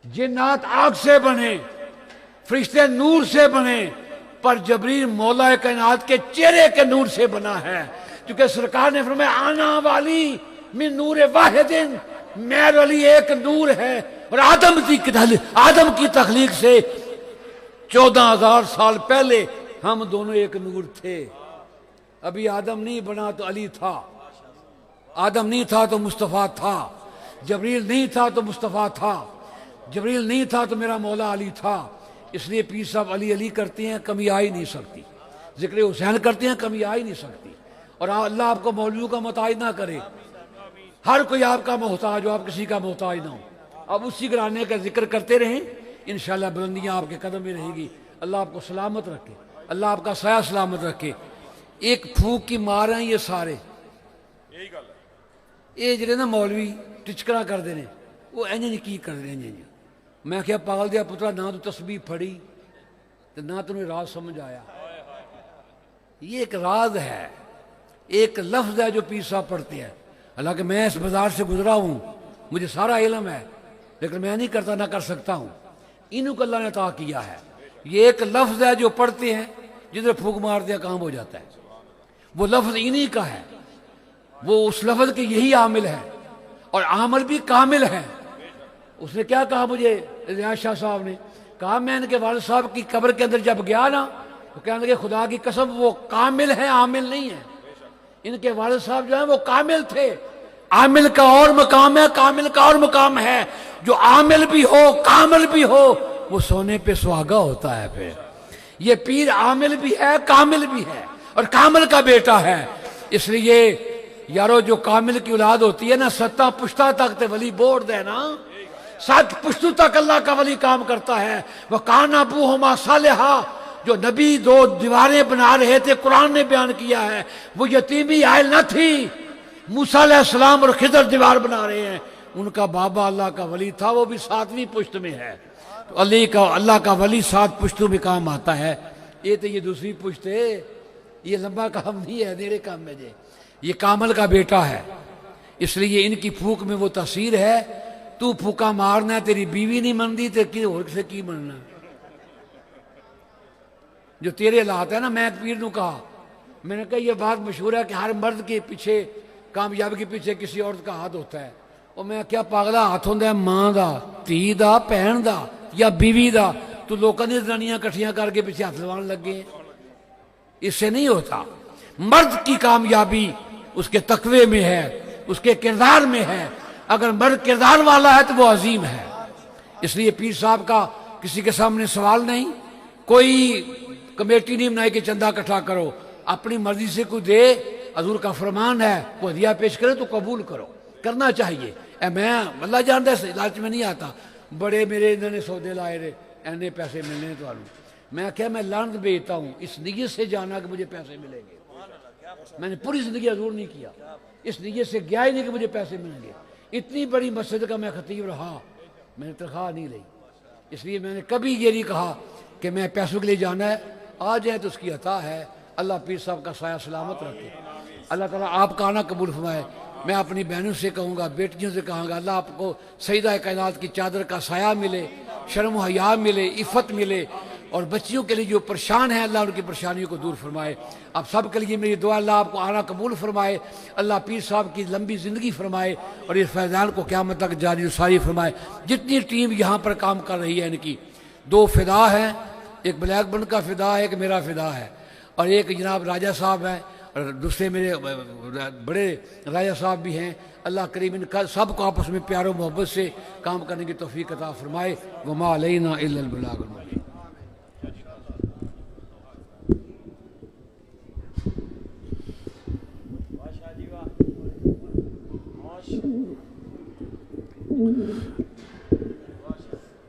जिन्नात आग से बने, फरिश्ते नूर से बने, पर जबरील मौला कायनात के चेहरे के नूर से बना है। क्योंकि सरकार ने फरमाया आना वाली मिन नूर वाहिदिन, मेरे वाली एक नूर है। और आदम की तखलीक से 14,000 साल पहले हम दोनों एक नूर थे। अभी आदम नहीं बना तो अली था, आदम नहीं था तो मुस्तफ़ा था, जबरील नहीं था तो मुस्तफ़ा था, जबरील नहीं था तो मेरा मौला अली था। इसलिए पीर साहब अली अली करते हैं, कमी आ ही नहीं सकती। जिक्र हुसैन करते हैं, कमी आ ही नहीं सकती। और अल्लाह आपको मौलवियों का मोहताज ना करे। हर कोई आपका मोहताज हो, आप किसी का मोहताज ना हो। अब उसी घराने का जिक्र करते रहें, इंशाअल्लाह बुलंदियां आपके कदम में रहेगी। अल्लाह आपको सलामत रखे, अल्लाह आपका साया सलामत रखे। एक फूक की मार हैं ये सारे, ये जड़े ना मौलवी टिचकरा करते हैं, वो इंज नहीं की करते हैं। मैं क्या पागल दिया पुत्रा, ना तो तस्बीह फड़ी तो ना तुम्हें राज समझ आया। ये एक राज है, एक लफ्ज है जो पीर साहब पढ़ते हैं। हालांकि मैं इस बाजार से गुजरा हूं, मुझे सारा इल्म है, लेकिन मैं नहीं करता, ना कर सकता हूं। इन्हों को अल्लाह ने अता किया है। ये एक लफ्ज है जो पढ़ते हैं, जिधर फूक मार दिया काम हो जाता है। वो लफ्ज इन्हीं का है, वो उस लफ्ज के यही आमिल है, और आमिल भी कामिल है। उसने क्या कहा मुझे, रियाज शाह साहब ने कहा, मैं इनके वालिद साहब की कब्र के अंदर जब गया ना, तो कहने लगे खुदा की कसम वो कामिल है, आमिल नहीं है। इनके वालिद साहब जो है वो कामिल थे। आमिल का और मकाम है, कामिल का और मकाम है। जो आमिल भी हो कामिल भी हो, वो सोने पे सुहागा होता है। फिर ये पीर आमिल भी है, कामिल भी है, और कामिल का बेटा है। इसलिए यारो जो कामिल की औलाद होती है ना, 7 पुश्ता तक ते वली बोर्ड दे ना, 7 पुश्तों तक अल्लाह का वली काम करता है। वह कान अबू हुमा सालिहा, जो नबी 2 दीवारें बना रहे थे, कुरान ने बयान किया है, वो यतीमी आयल न थी। मूसा अलैहिस्सलाम और खिदर दीवार बना रहे हैं, उनका बाबा अल्लाह का वली था, वो भी 7वीं पुश्त में है। तो अल्लाह का वली 7 पुश्तों में काम आता है। ये तो ये दूसरी पुश्त है, ये लंबा काम नहीं है, देरे काम में जे ये कामल का बेटा है। इसलिए इनकी फूक में वो तसीर है। तू फूका मारना, तेरी बीवी नहीं मनती तो कि होर से की मनना। जो तेरे हालात है ना, मैं एक पीर नू कहा, मैंने कहा ये बात मशहूर है कि हर मर्द के पीछे, कामयाबी के पीछे किसी औरत का हाथ होता है। और मैं क्या पागला हाथ होंदा है मां दा, धी दा, भैन दा या बीवी दा। तो लोगों ने जनानियां कट्ठियां करके पीछे हाथ लवान लगे, इससे नहीं होता। मर्द की कामयाबी उसके तकवे में है, उसके किरदार में है। अगर मर्द किरदार वाला है तो वो अजीम है। इसलिए पीर साहब का किसी के सामने सवाल नहीं, कोई कमेटी नहीं बनाई कि चंदा इकट्ठा करो, अपनी मर्जी से कोई दे। हजूर का फरमान है, कोई हदिया पेश करे तो कबूल करो, करना चाहिए। मैं अल्लाह जानता है, लालच में नहीं आता। बड़े मेरे इन्होंने सौदे लाए रे, इन्ने पैसे मिलने तो मैं क्या मैं लानत भेजता हूँ इस नीयत से जाना कि मुझे पैसे मिलेंगे। मैंने पूरी ज़िंदगी हजूर नहीं किया, इस नीयत से गया ही नहीं कि मुझे पैसे मिलेंगे। इतनी बड़ी मस्जिद का मैं खतीब रहा, मैंने तनख्वाह नहीं ली, इसलिए मैंने कभी ये नहीं कहा कि मैं पैसों के लिए जाना है। आ जाए तो उसकी अता है। अल्लाह पीर साहब का साया सलामत रखे, अल्लाह ताला आपका आना कबूल फरमाए। मैं अपनी बहनों से कहूँगा, बेटियों से कहूँगा, अल्लाह आपको सईदा कायनात की चादर का साया मिले, शर्म हया मिले, इफ़्फ़त मिले, और बच्चियों के लिए जो परेशान है अल्लाह उनकी परेशानियों को दूर फरमाए। आप सब के लिए मेरी दुआ, अल्लाह आपको आना कबूल फरमाए, अल्लाह पीर साहब की लंबी ज़िंदगी फरमाए और इस फैज़ान को क़यामत तक जारी सारी फरमाए। जितनी टीम यहाँ पर काम कर रही है, इनकी 2 फ़िदा हैं, एक ब्लैकबर्न का फ़िदा है, एक मेरा फ़िदा है, और एक जनाब राजा साहब हैं, और दूसरे मेरे बड़े राजा साहब भी हैं। अल्लाह करीम इन सब को आपस में प्यार और मोहब्बत से काम करने की तौफीक अता फरमाए। वमा अलैना इल्लल बलागुल मुबीन।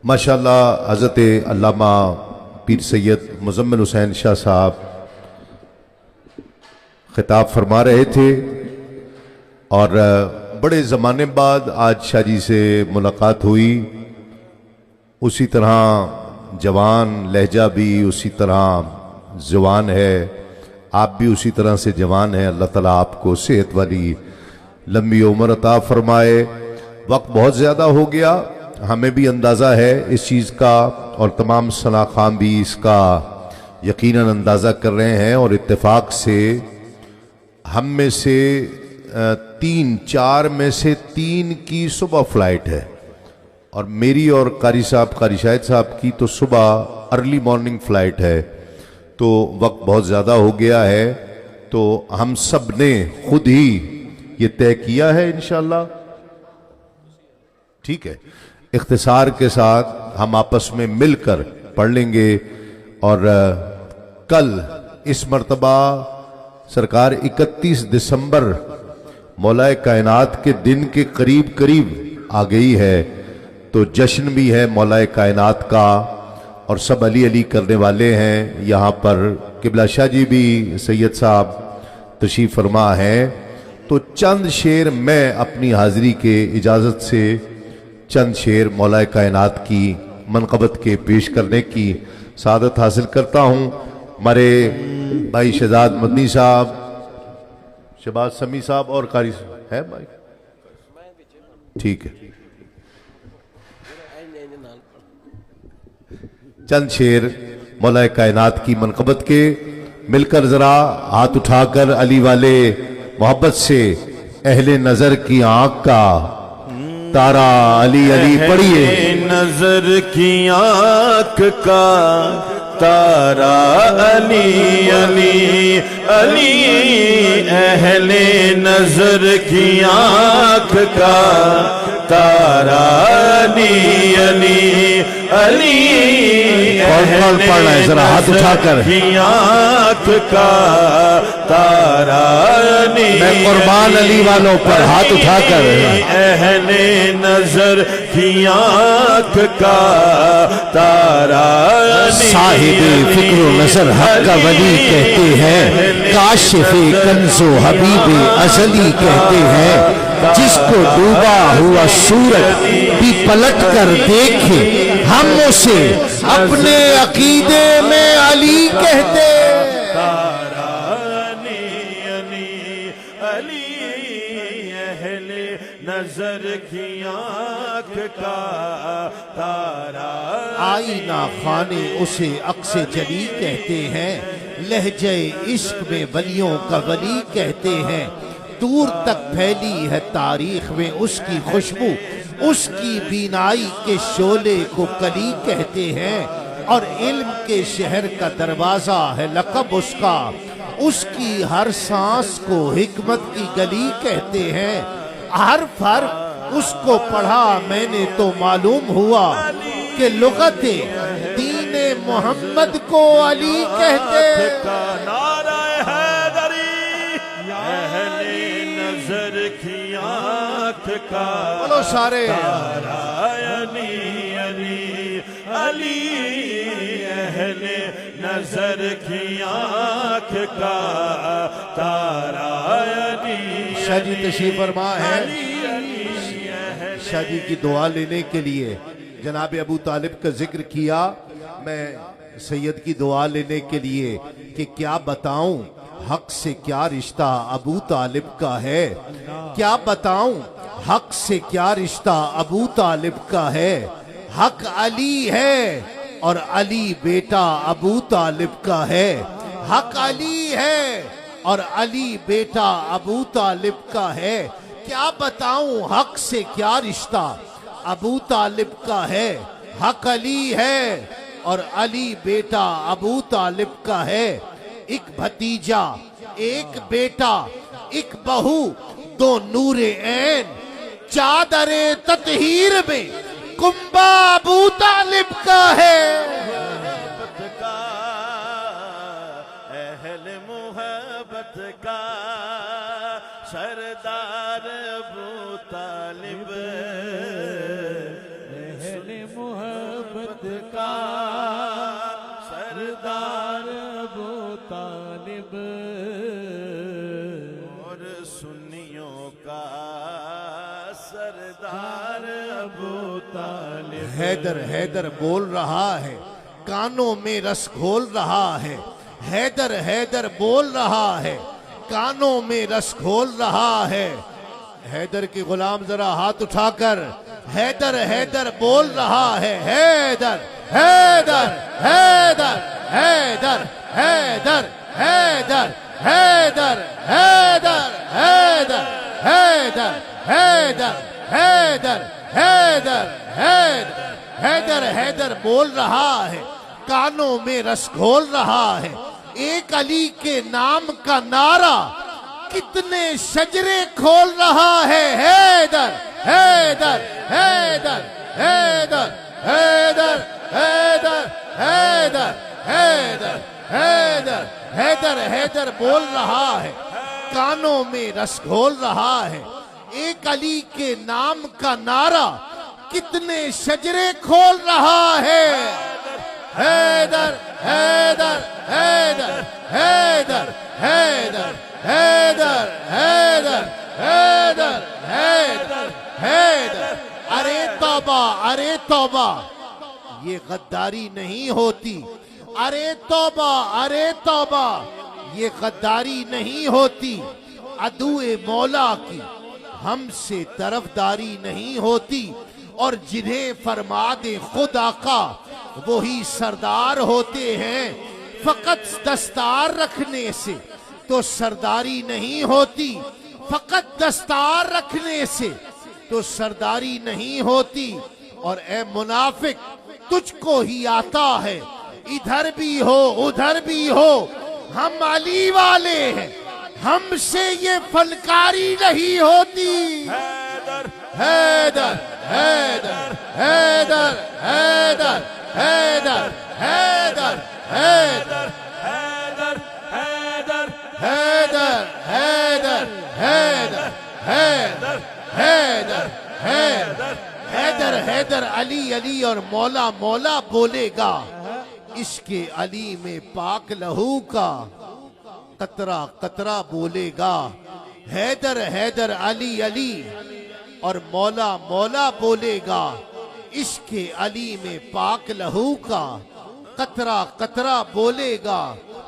माशाअल्लाह हज़रत अल्लामा पीर सैयद मुज़म्मिल हुसैन शाह साहब खिताब फरमा रहे थे, और बड़े ज़माने बाद आज शाह जी से मुलाकात हुई। उसी तरह जवान लहजा भी उसी तरह जवान है, आप भी उसी तरह से जवान हैं। अल्लाह ताला आपको सेहत वाली लंबी उम्र अता फरमाए। वक्त बहुत ज़्यादा हो गया, हमें भी अंदाज़ा है इस चीज़ का, और तमाम सनाखां भी इसका यकीनन अंदाज़ा कर रहे हैं। और इत्तेफाक से हम में से 3-4 में से 3 की सुबह फ़्लाइट है, और मेरी और कारी शाहिद साहब की तो सुबह अर्ली मॉर्निंग फ़्लाइट है। तो वक्त बहुत ज़्यादा हो गया है, तो हम सब ने खुद ही ये तय किया है इंशाअल्लाह, ठीक है, इख्तिसार के साथ हम आपस में मिलकर पढ़ लेंगे। और कल इस मर्तबा सरकार 31 दिसंबर मौलाए कायनात के दिन के करीब करीब आ गई है, तो जश्न भी है मौलाए कायनात का, और सब अली अली करने वाले हैं। यहाँ पर किबला शाह जी भी सैयद साहब तशरीफ़ फरमा हैं। तो चंद शेर मैं अपनी हाज़िरी के इजाज़त से चंद शेर मौलाए कायनात की मनक़बत के पेश करने की सादत हासिल करता हूँ। हमारे भाई शहजाद मदनी साहब, शहबाज समी साहब और कारी है भाई, ठीक है। चंद शेर मौलाए कायनात की मनक़बत के मिलकर ज़रा हाथ उठाकर अली वाले मोहब्बत से अहले नज़र की आँख का तारा अली अली पढ़िए। नजर की आँख का तारा अली अली अली, अहले नजर की आँख का तारा अली अली अली, कौन पढ़ रहा है जरा हाथ उठाकर। आँख का तारा अली, मैं कुर्बान अली वालों पर हाथ उठाकर। अहले नजर की आँख का तारा अली, साहिब फिक्र नजर हक का वली कहते हैं, काशिफे कंजो हबीबे अजली कहते हैं। जिसको डूबा हुआ सूरज भी पलट कर देखे, हम उसे अपने अकीदे में अली कहते। तारा अली अली अली, अहले नजर की आँख का तारा। आईना खाने उसे अक्से जली कहते हैं, लहजे इश्क में वलियों का वली कहते हैं। दूर तक फैली है तारीख में उसकी खुशबू, उसकी बीनाई के शोले को कली कहते हैं। और इल्म के शहर का दरवाजा है लक़ब उसका, उसकी हर सांस को हिकमत की गली कहते हैं। हर फर्क उसको पढ़ा मैंने तो मालूम हुआ कि लुग़ते दीने मोहम्मद को अली कहते। नारा हैदरी, अहले नजर की आँख का बोलो सारे। तारा अली अली अली, अहले नजर की आंख का तारा अली शाह जी तशरीफ फरमा है। अहले शाह जी की दुआ लेने के लिए जनाब अबू तालिब का जिक्र किया। मैं सैयद की दुआ लेने के लिए कि क्या बताऊं हक से क्या रिश्ता अबू तालिब का है, क्या बताऊं हक से क्या रिश्ता अबू तालिब का है। हक अली है और अली बेटा अबू तालिब का है। हक अली है और अली बेटा अबू तालिब का है। क्या बताऊं हक से क्या रिश्ता अबू तालिब का है। हक अली है और अली बेटा अबू तालिब का है। एक भतीजा एक बेटा एक बहू दो नूरे ऐन चादरे ततहीर में कुंबा अबू तालिब का है। मोहब्बत का अहले मोहब्बत का सरदार अबू तालिब अहले मोहब्बत का सरदार अबू तालिब और सुन्नियों का सरदार अबू तालिब। हैदर हैदर बोल रहा है कानों में रस घोल रहा है। हैदर हैदर बोल रहा है कानों में रस घोल रहा है। हैदर के गुलाम जरा हाथ उठाकर हैदर हैदर बोल रहा है। हैदर हैदर हैदर हैदर हैदर हैदर हैदर हैदर हैदर हैदर हैदर हैदर हैदर हैदर हैदर हैदर बोल रहा है कानों में रस घोल रहा है। एक अली के नाम का नारा कितने शजरे खोल रहा है। हैदर हैदर हैदर हैदर हैदर हैदर हैदर हैदर हैदर हैदर हैदर बोल रहा है कानों में रस घोल रहा है। एक अली के नाम का नारा कितने शजरे खोल रहा है। हैदर हैदर हैदर हैदर हैदर हैदर हैदर हैदर हैदर हैदर। अरे तौबा अरे तौबा ये गद्दारी नहीं होती। अरे तौबा ये गद्दारी नहीं होती। अदुए मौला की हमसे तरफदारी नहीं होती। और जिन्हें फरमा दे खुद आका वही सरदार होते हैं। फकत दस्तार रखने से तो सरदारी नहीं होती। फकत दस्तार रखने से तो सरदारी नहीं होती। और ए मुनाफिक तुझको ही आता है इधर भी हो उधर भी हो हम अली वाले हैं हमसे ये फनकारी नहीं होती। हैदर हैदर हैदर हैदर हैदर हैदर हैदर हैदर हैदर हैदर हैदर हैदर हैदर हैदर हैदर हैदर हैदर हैदर अली अली और मौला मौला बोलेगा। इसके अली में पाक लहू का कतरा कतरा बोलेगा। हैदर हैदर अली अली और मौला मौला बोलेगा। इसके अली में पाक लहू का कतरा कतरा बोलेगा।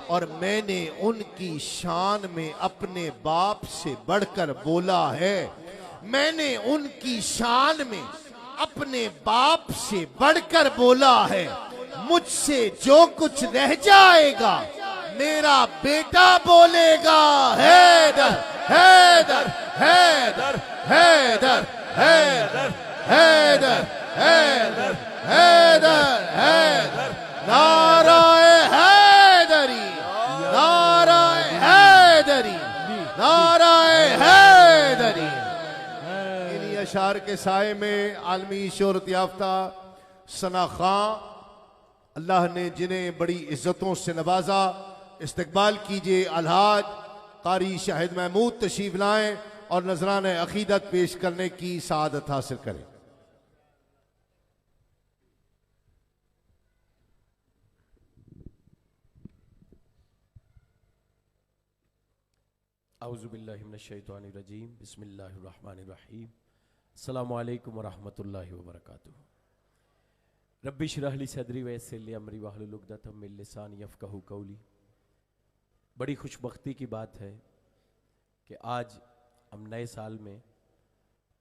और मैंने उनकी शान में अपने बाप से बढ़कर बोला है। मैंने उनकी शान में अपने बाप से बढ़कर बोला है। मुझसे जो कुछ रह जाएगा मेरा बेटा बोलेगा। हैदर हैदर हैदर हैदर हैदर हैदर हैदर हैदर हैदर नाराए हैदरी नाराए हैदरी नाराए हैदरी। इन्हीं अशार के साए में आलमी शोहरत याफ्ता सना खां अल्लाह ने जिन्हें बड़ी इज्जतों से नवाजा इस्तकबाल कीजिए। अलहाज कारी शाहिद महमूद तशरीफ लाएं और नजरान अकीदत पेश करने की सआदत हासिल करें। औज़ुबिल्लाहिमिनश्शैतानिर्रजीम बिस्मिल्लाहिर्रहमानिर्रहीम अस्सलामु अलैकुम वरहमतुल्लाहि वबरकातुहू रब्बि इश्रह ली सदरी वयस्सिर ली अमरी वहलुल उक़दतम मिन लिसानी यफ़क़हू क़ौली। बड़ी खुशबख्ती की बात है कि आज हम नए साल में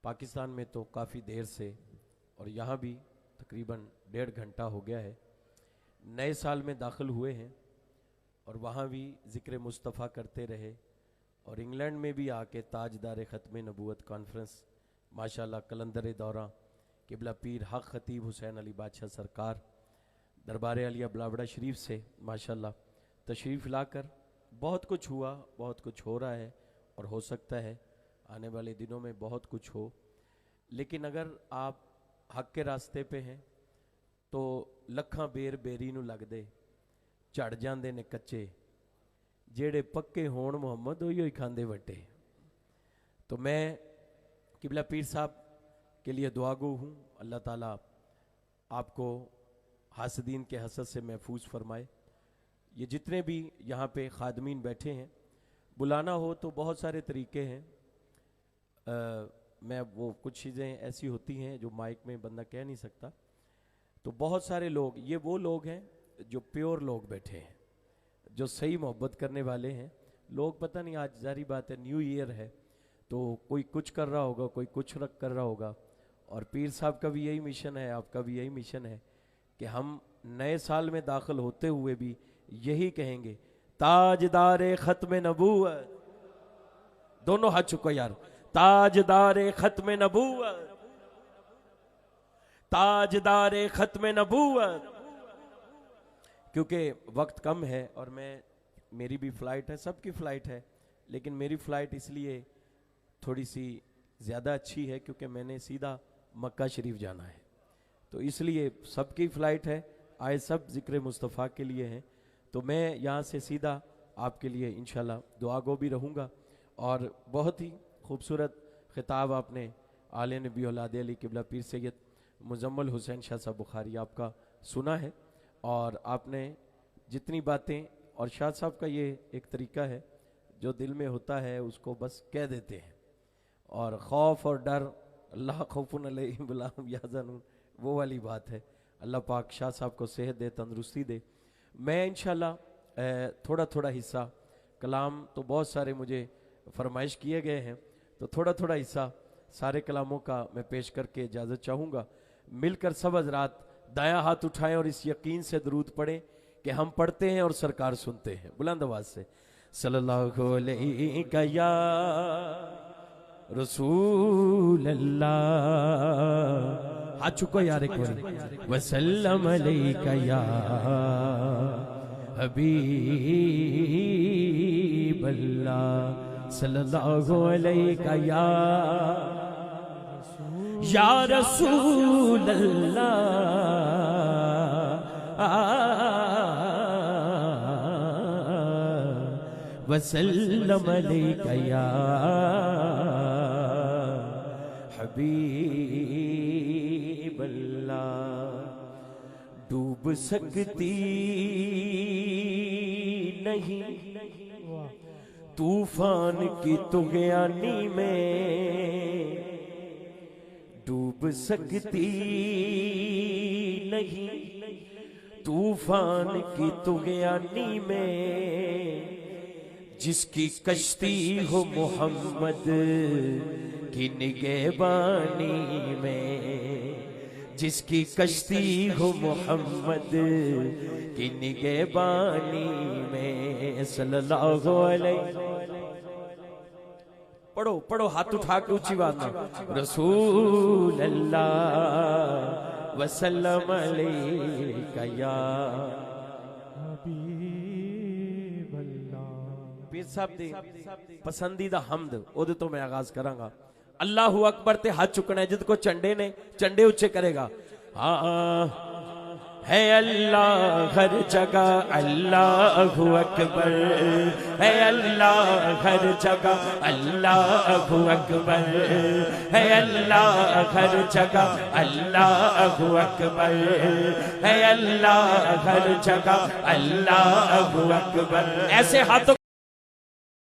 पाकिस्तान में तो काफ़ी देर से और यहाँ भी तकरीबन 1.5 घंटा हो गया है, नए साल में दाखिल हुए हैं और वहाँ भी ज़िक्र मुस्तफ़ा करते रहे और इंग्लैंड में भी आके ताजदार ख़त्म नबूवत कॉन्फ्रेंस माशाल्लाह कलंदर दौरा किबला पीर हक़ ख़तीब हुसैन अली बादशाह सरकार दरबार अलिया बलावड़ा शरीफ से माशाल्लाह तशरीफ़ लाकर बहुत कुछ हुआ, बहुत कुछ हो रहा है और हो सकता है आने वाले दिनों में बहुत कुछ हो। लेकिन अगर आप हक़ के रास्ते पे हैं तो लखां बेर बेरी नूं लगदे झड़ जांदे ने कच्चे, जेड़े पक्के होण मुहम्मद उही ही खांदे वटे। तो मैं किबला पीर साहब के लिए दुआगो हूँ, अल्लाह ताला आपको हासदीन के हसद से महफूज फरमाए। ये जितने भी यहाँ पे खादमीन बैठे हैं, बुलाना हो तो बहुत सारे तरीके हैं। मैं वो कुछ चीज़ें ऐसी होती हैं जो माइक में बंदा कह नहीं सकता, तो बहुत सारे लोग, ये वो लोग हैं जो प्योर लोग बैठे हैं, जो सही मोहब्बत करने वाले हैं। लोग पता नहीं, आज जारी बात है न्यू ईयर है तो कोई कुछ कर रहा होगा, कोई कुछ रख कर रहा होगा, और पीर साहब का भी यही मिशन है, आपका भी यही मिशन है कि हम नए साल में दाखिल होते हुए भी यही कहेंगे, ताजदारे ख़त्म नबूवत, दोनों हाथ चुको यार, ताजदारे ख़त्म नबूवत, ताजदारे ख़त्म नबूवत। क्योंकि वक्त कम है और मेरी भी फ़्लाइट है, सबकी फ़्लाइट है, लेकिन मेरी फ़्लाइट इसलिए थोड़ी सी ज़्यादा अच्छी है क्योंकि मैंने सीधा मक्का शरीफ जाना है, तो इसलिए सबकी फ़्लाइट है, आए सब ज़िक्र मुस्तफ़ा के लिए हैं। तो मैं यहाँ से सीधा आपके लिए इंशाल्लाह दुआ गो भी रहूँगा। और बहुत ही खूबसूरत ख़िताब आपने आले नबी औलाद अली किबला पीर सैयद मुज़म्मल हुसैन शाह साहब बुखारी आपका सुना है, और आपने जितनी बातें, और शाह साहब का ये एक तरीका है जो दिल में होता है उसको बस कह देते हैं, और खौफ और डर अल्लाह खौफुन अलैहिम वला हुम यहज़नून, वो वाली बात है। अल्लाह पाक शाह साहब को सेहत दे, तंदुरुस्ती दे। मैं इंशाल्लाह थोड़ा थोड़ा हिस्सा, कलाम तो बहुत सारे मुझे फरमाइश किए गए हैं, तो थोड़ा थोड़ा हिस्सा सारे कलामों का मैं पेश करके इजाज़त चाहूँगा। मिलकर सब हज़रात दायां हाथ उठाएं और इस यकीन से दरूद पढ़ें कि हम पढ़ते हैं और सरकार सुनते हैं, बुलंद आवाज़ से सल्लल्लाहु अलैहि या रसूल अल्लाह, हाथ चुको यार एक बार, वसल्लम अलैका या हबीब अल्लाह, सल्लल्लाहु अलैका या रसूल अल्लाह, वसल्लम अलैका या हबीब अल्लाह। डूब सकती नहीं तूफान की तुग़यानी में, डूब सकती नहीं तूफान की तुग़यानी में, जिसकी कश्ती हो मोहम्मद की निगहबानी में, जिसकी कश्ती हो मोहम्मद की निगहबानी में, सल्लल्लाहु अलैहि। पढ़ो पढ़ो, हाथ उठा के ऊंची आवाज में, रसूल अल्लाह वसल्लम अलैका या हबीब अल्लाह। पीर साहब दी पसंदीदा हमद ओदे तो मैं आगाज करांगा। अल्लाहु अकबर ते हाथ चुकना है, जिद को चंडे ने चंडे उच्चे करेगा। हाँ है अल्लाह हर जगह, अल्लाहु अकबर है अल्लाह हर जगह, अल्लाहु अकबर है अल्लाह हर जगह, अल्लाहु अकबर है अल्लाह हर जगह, अल्लाहु अकबर। ऐसे हाथों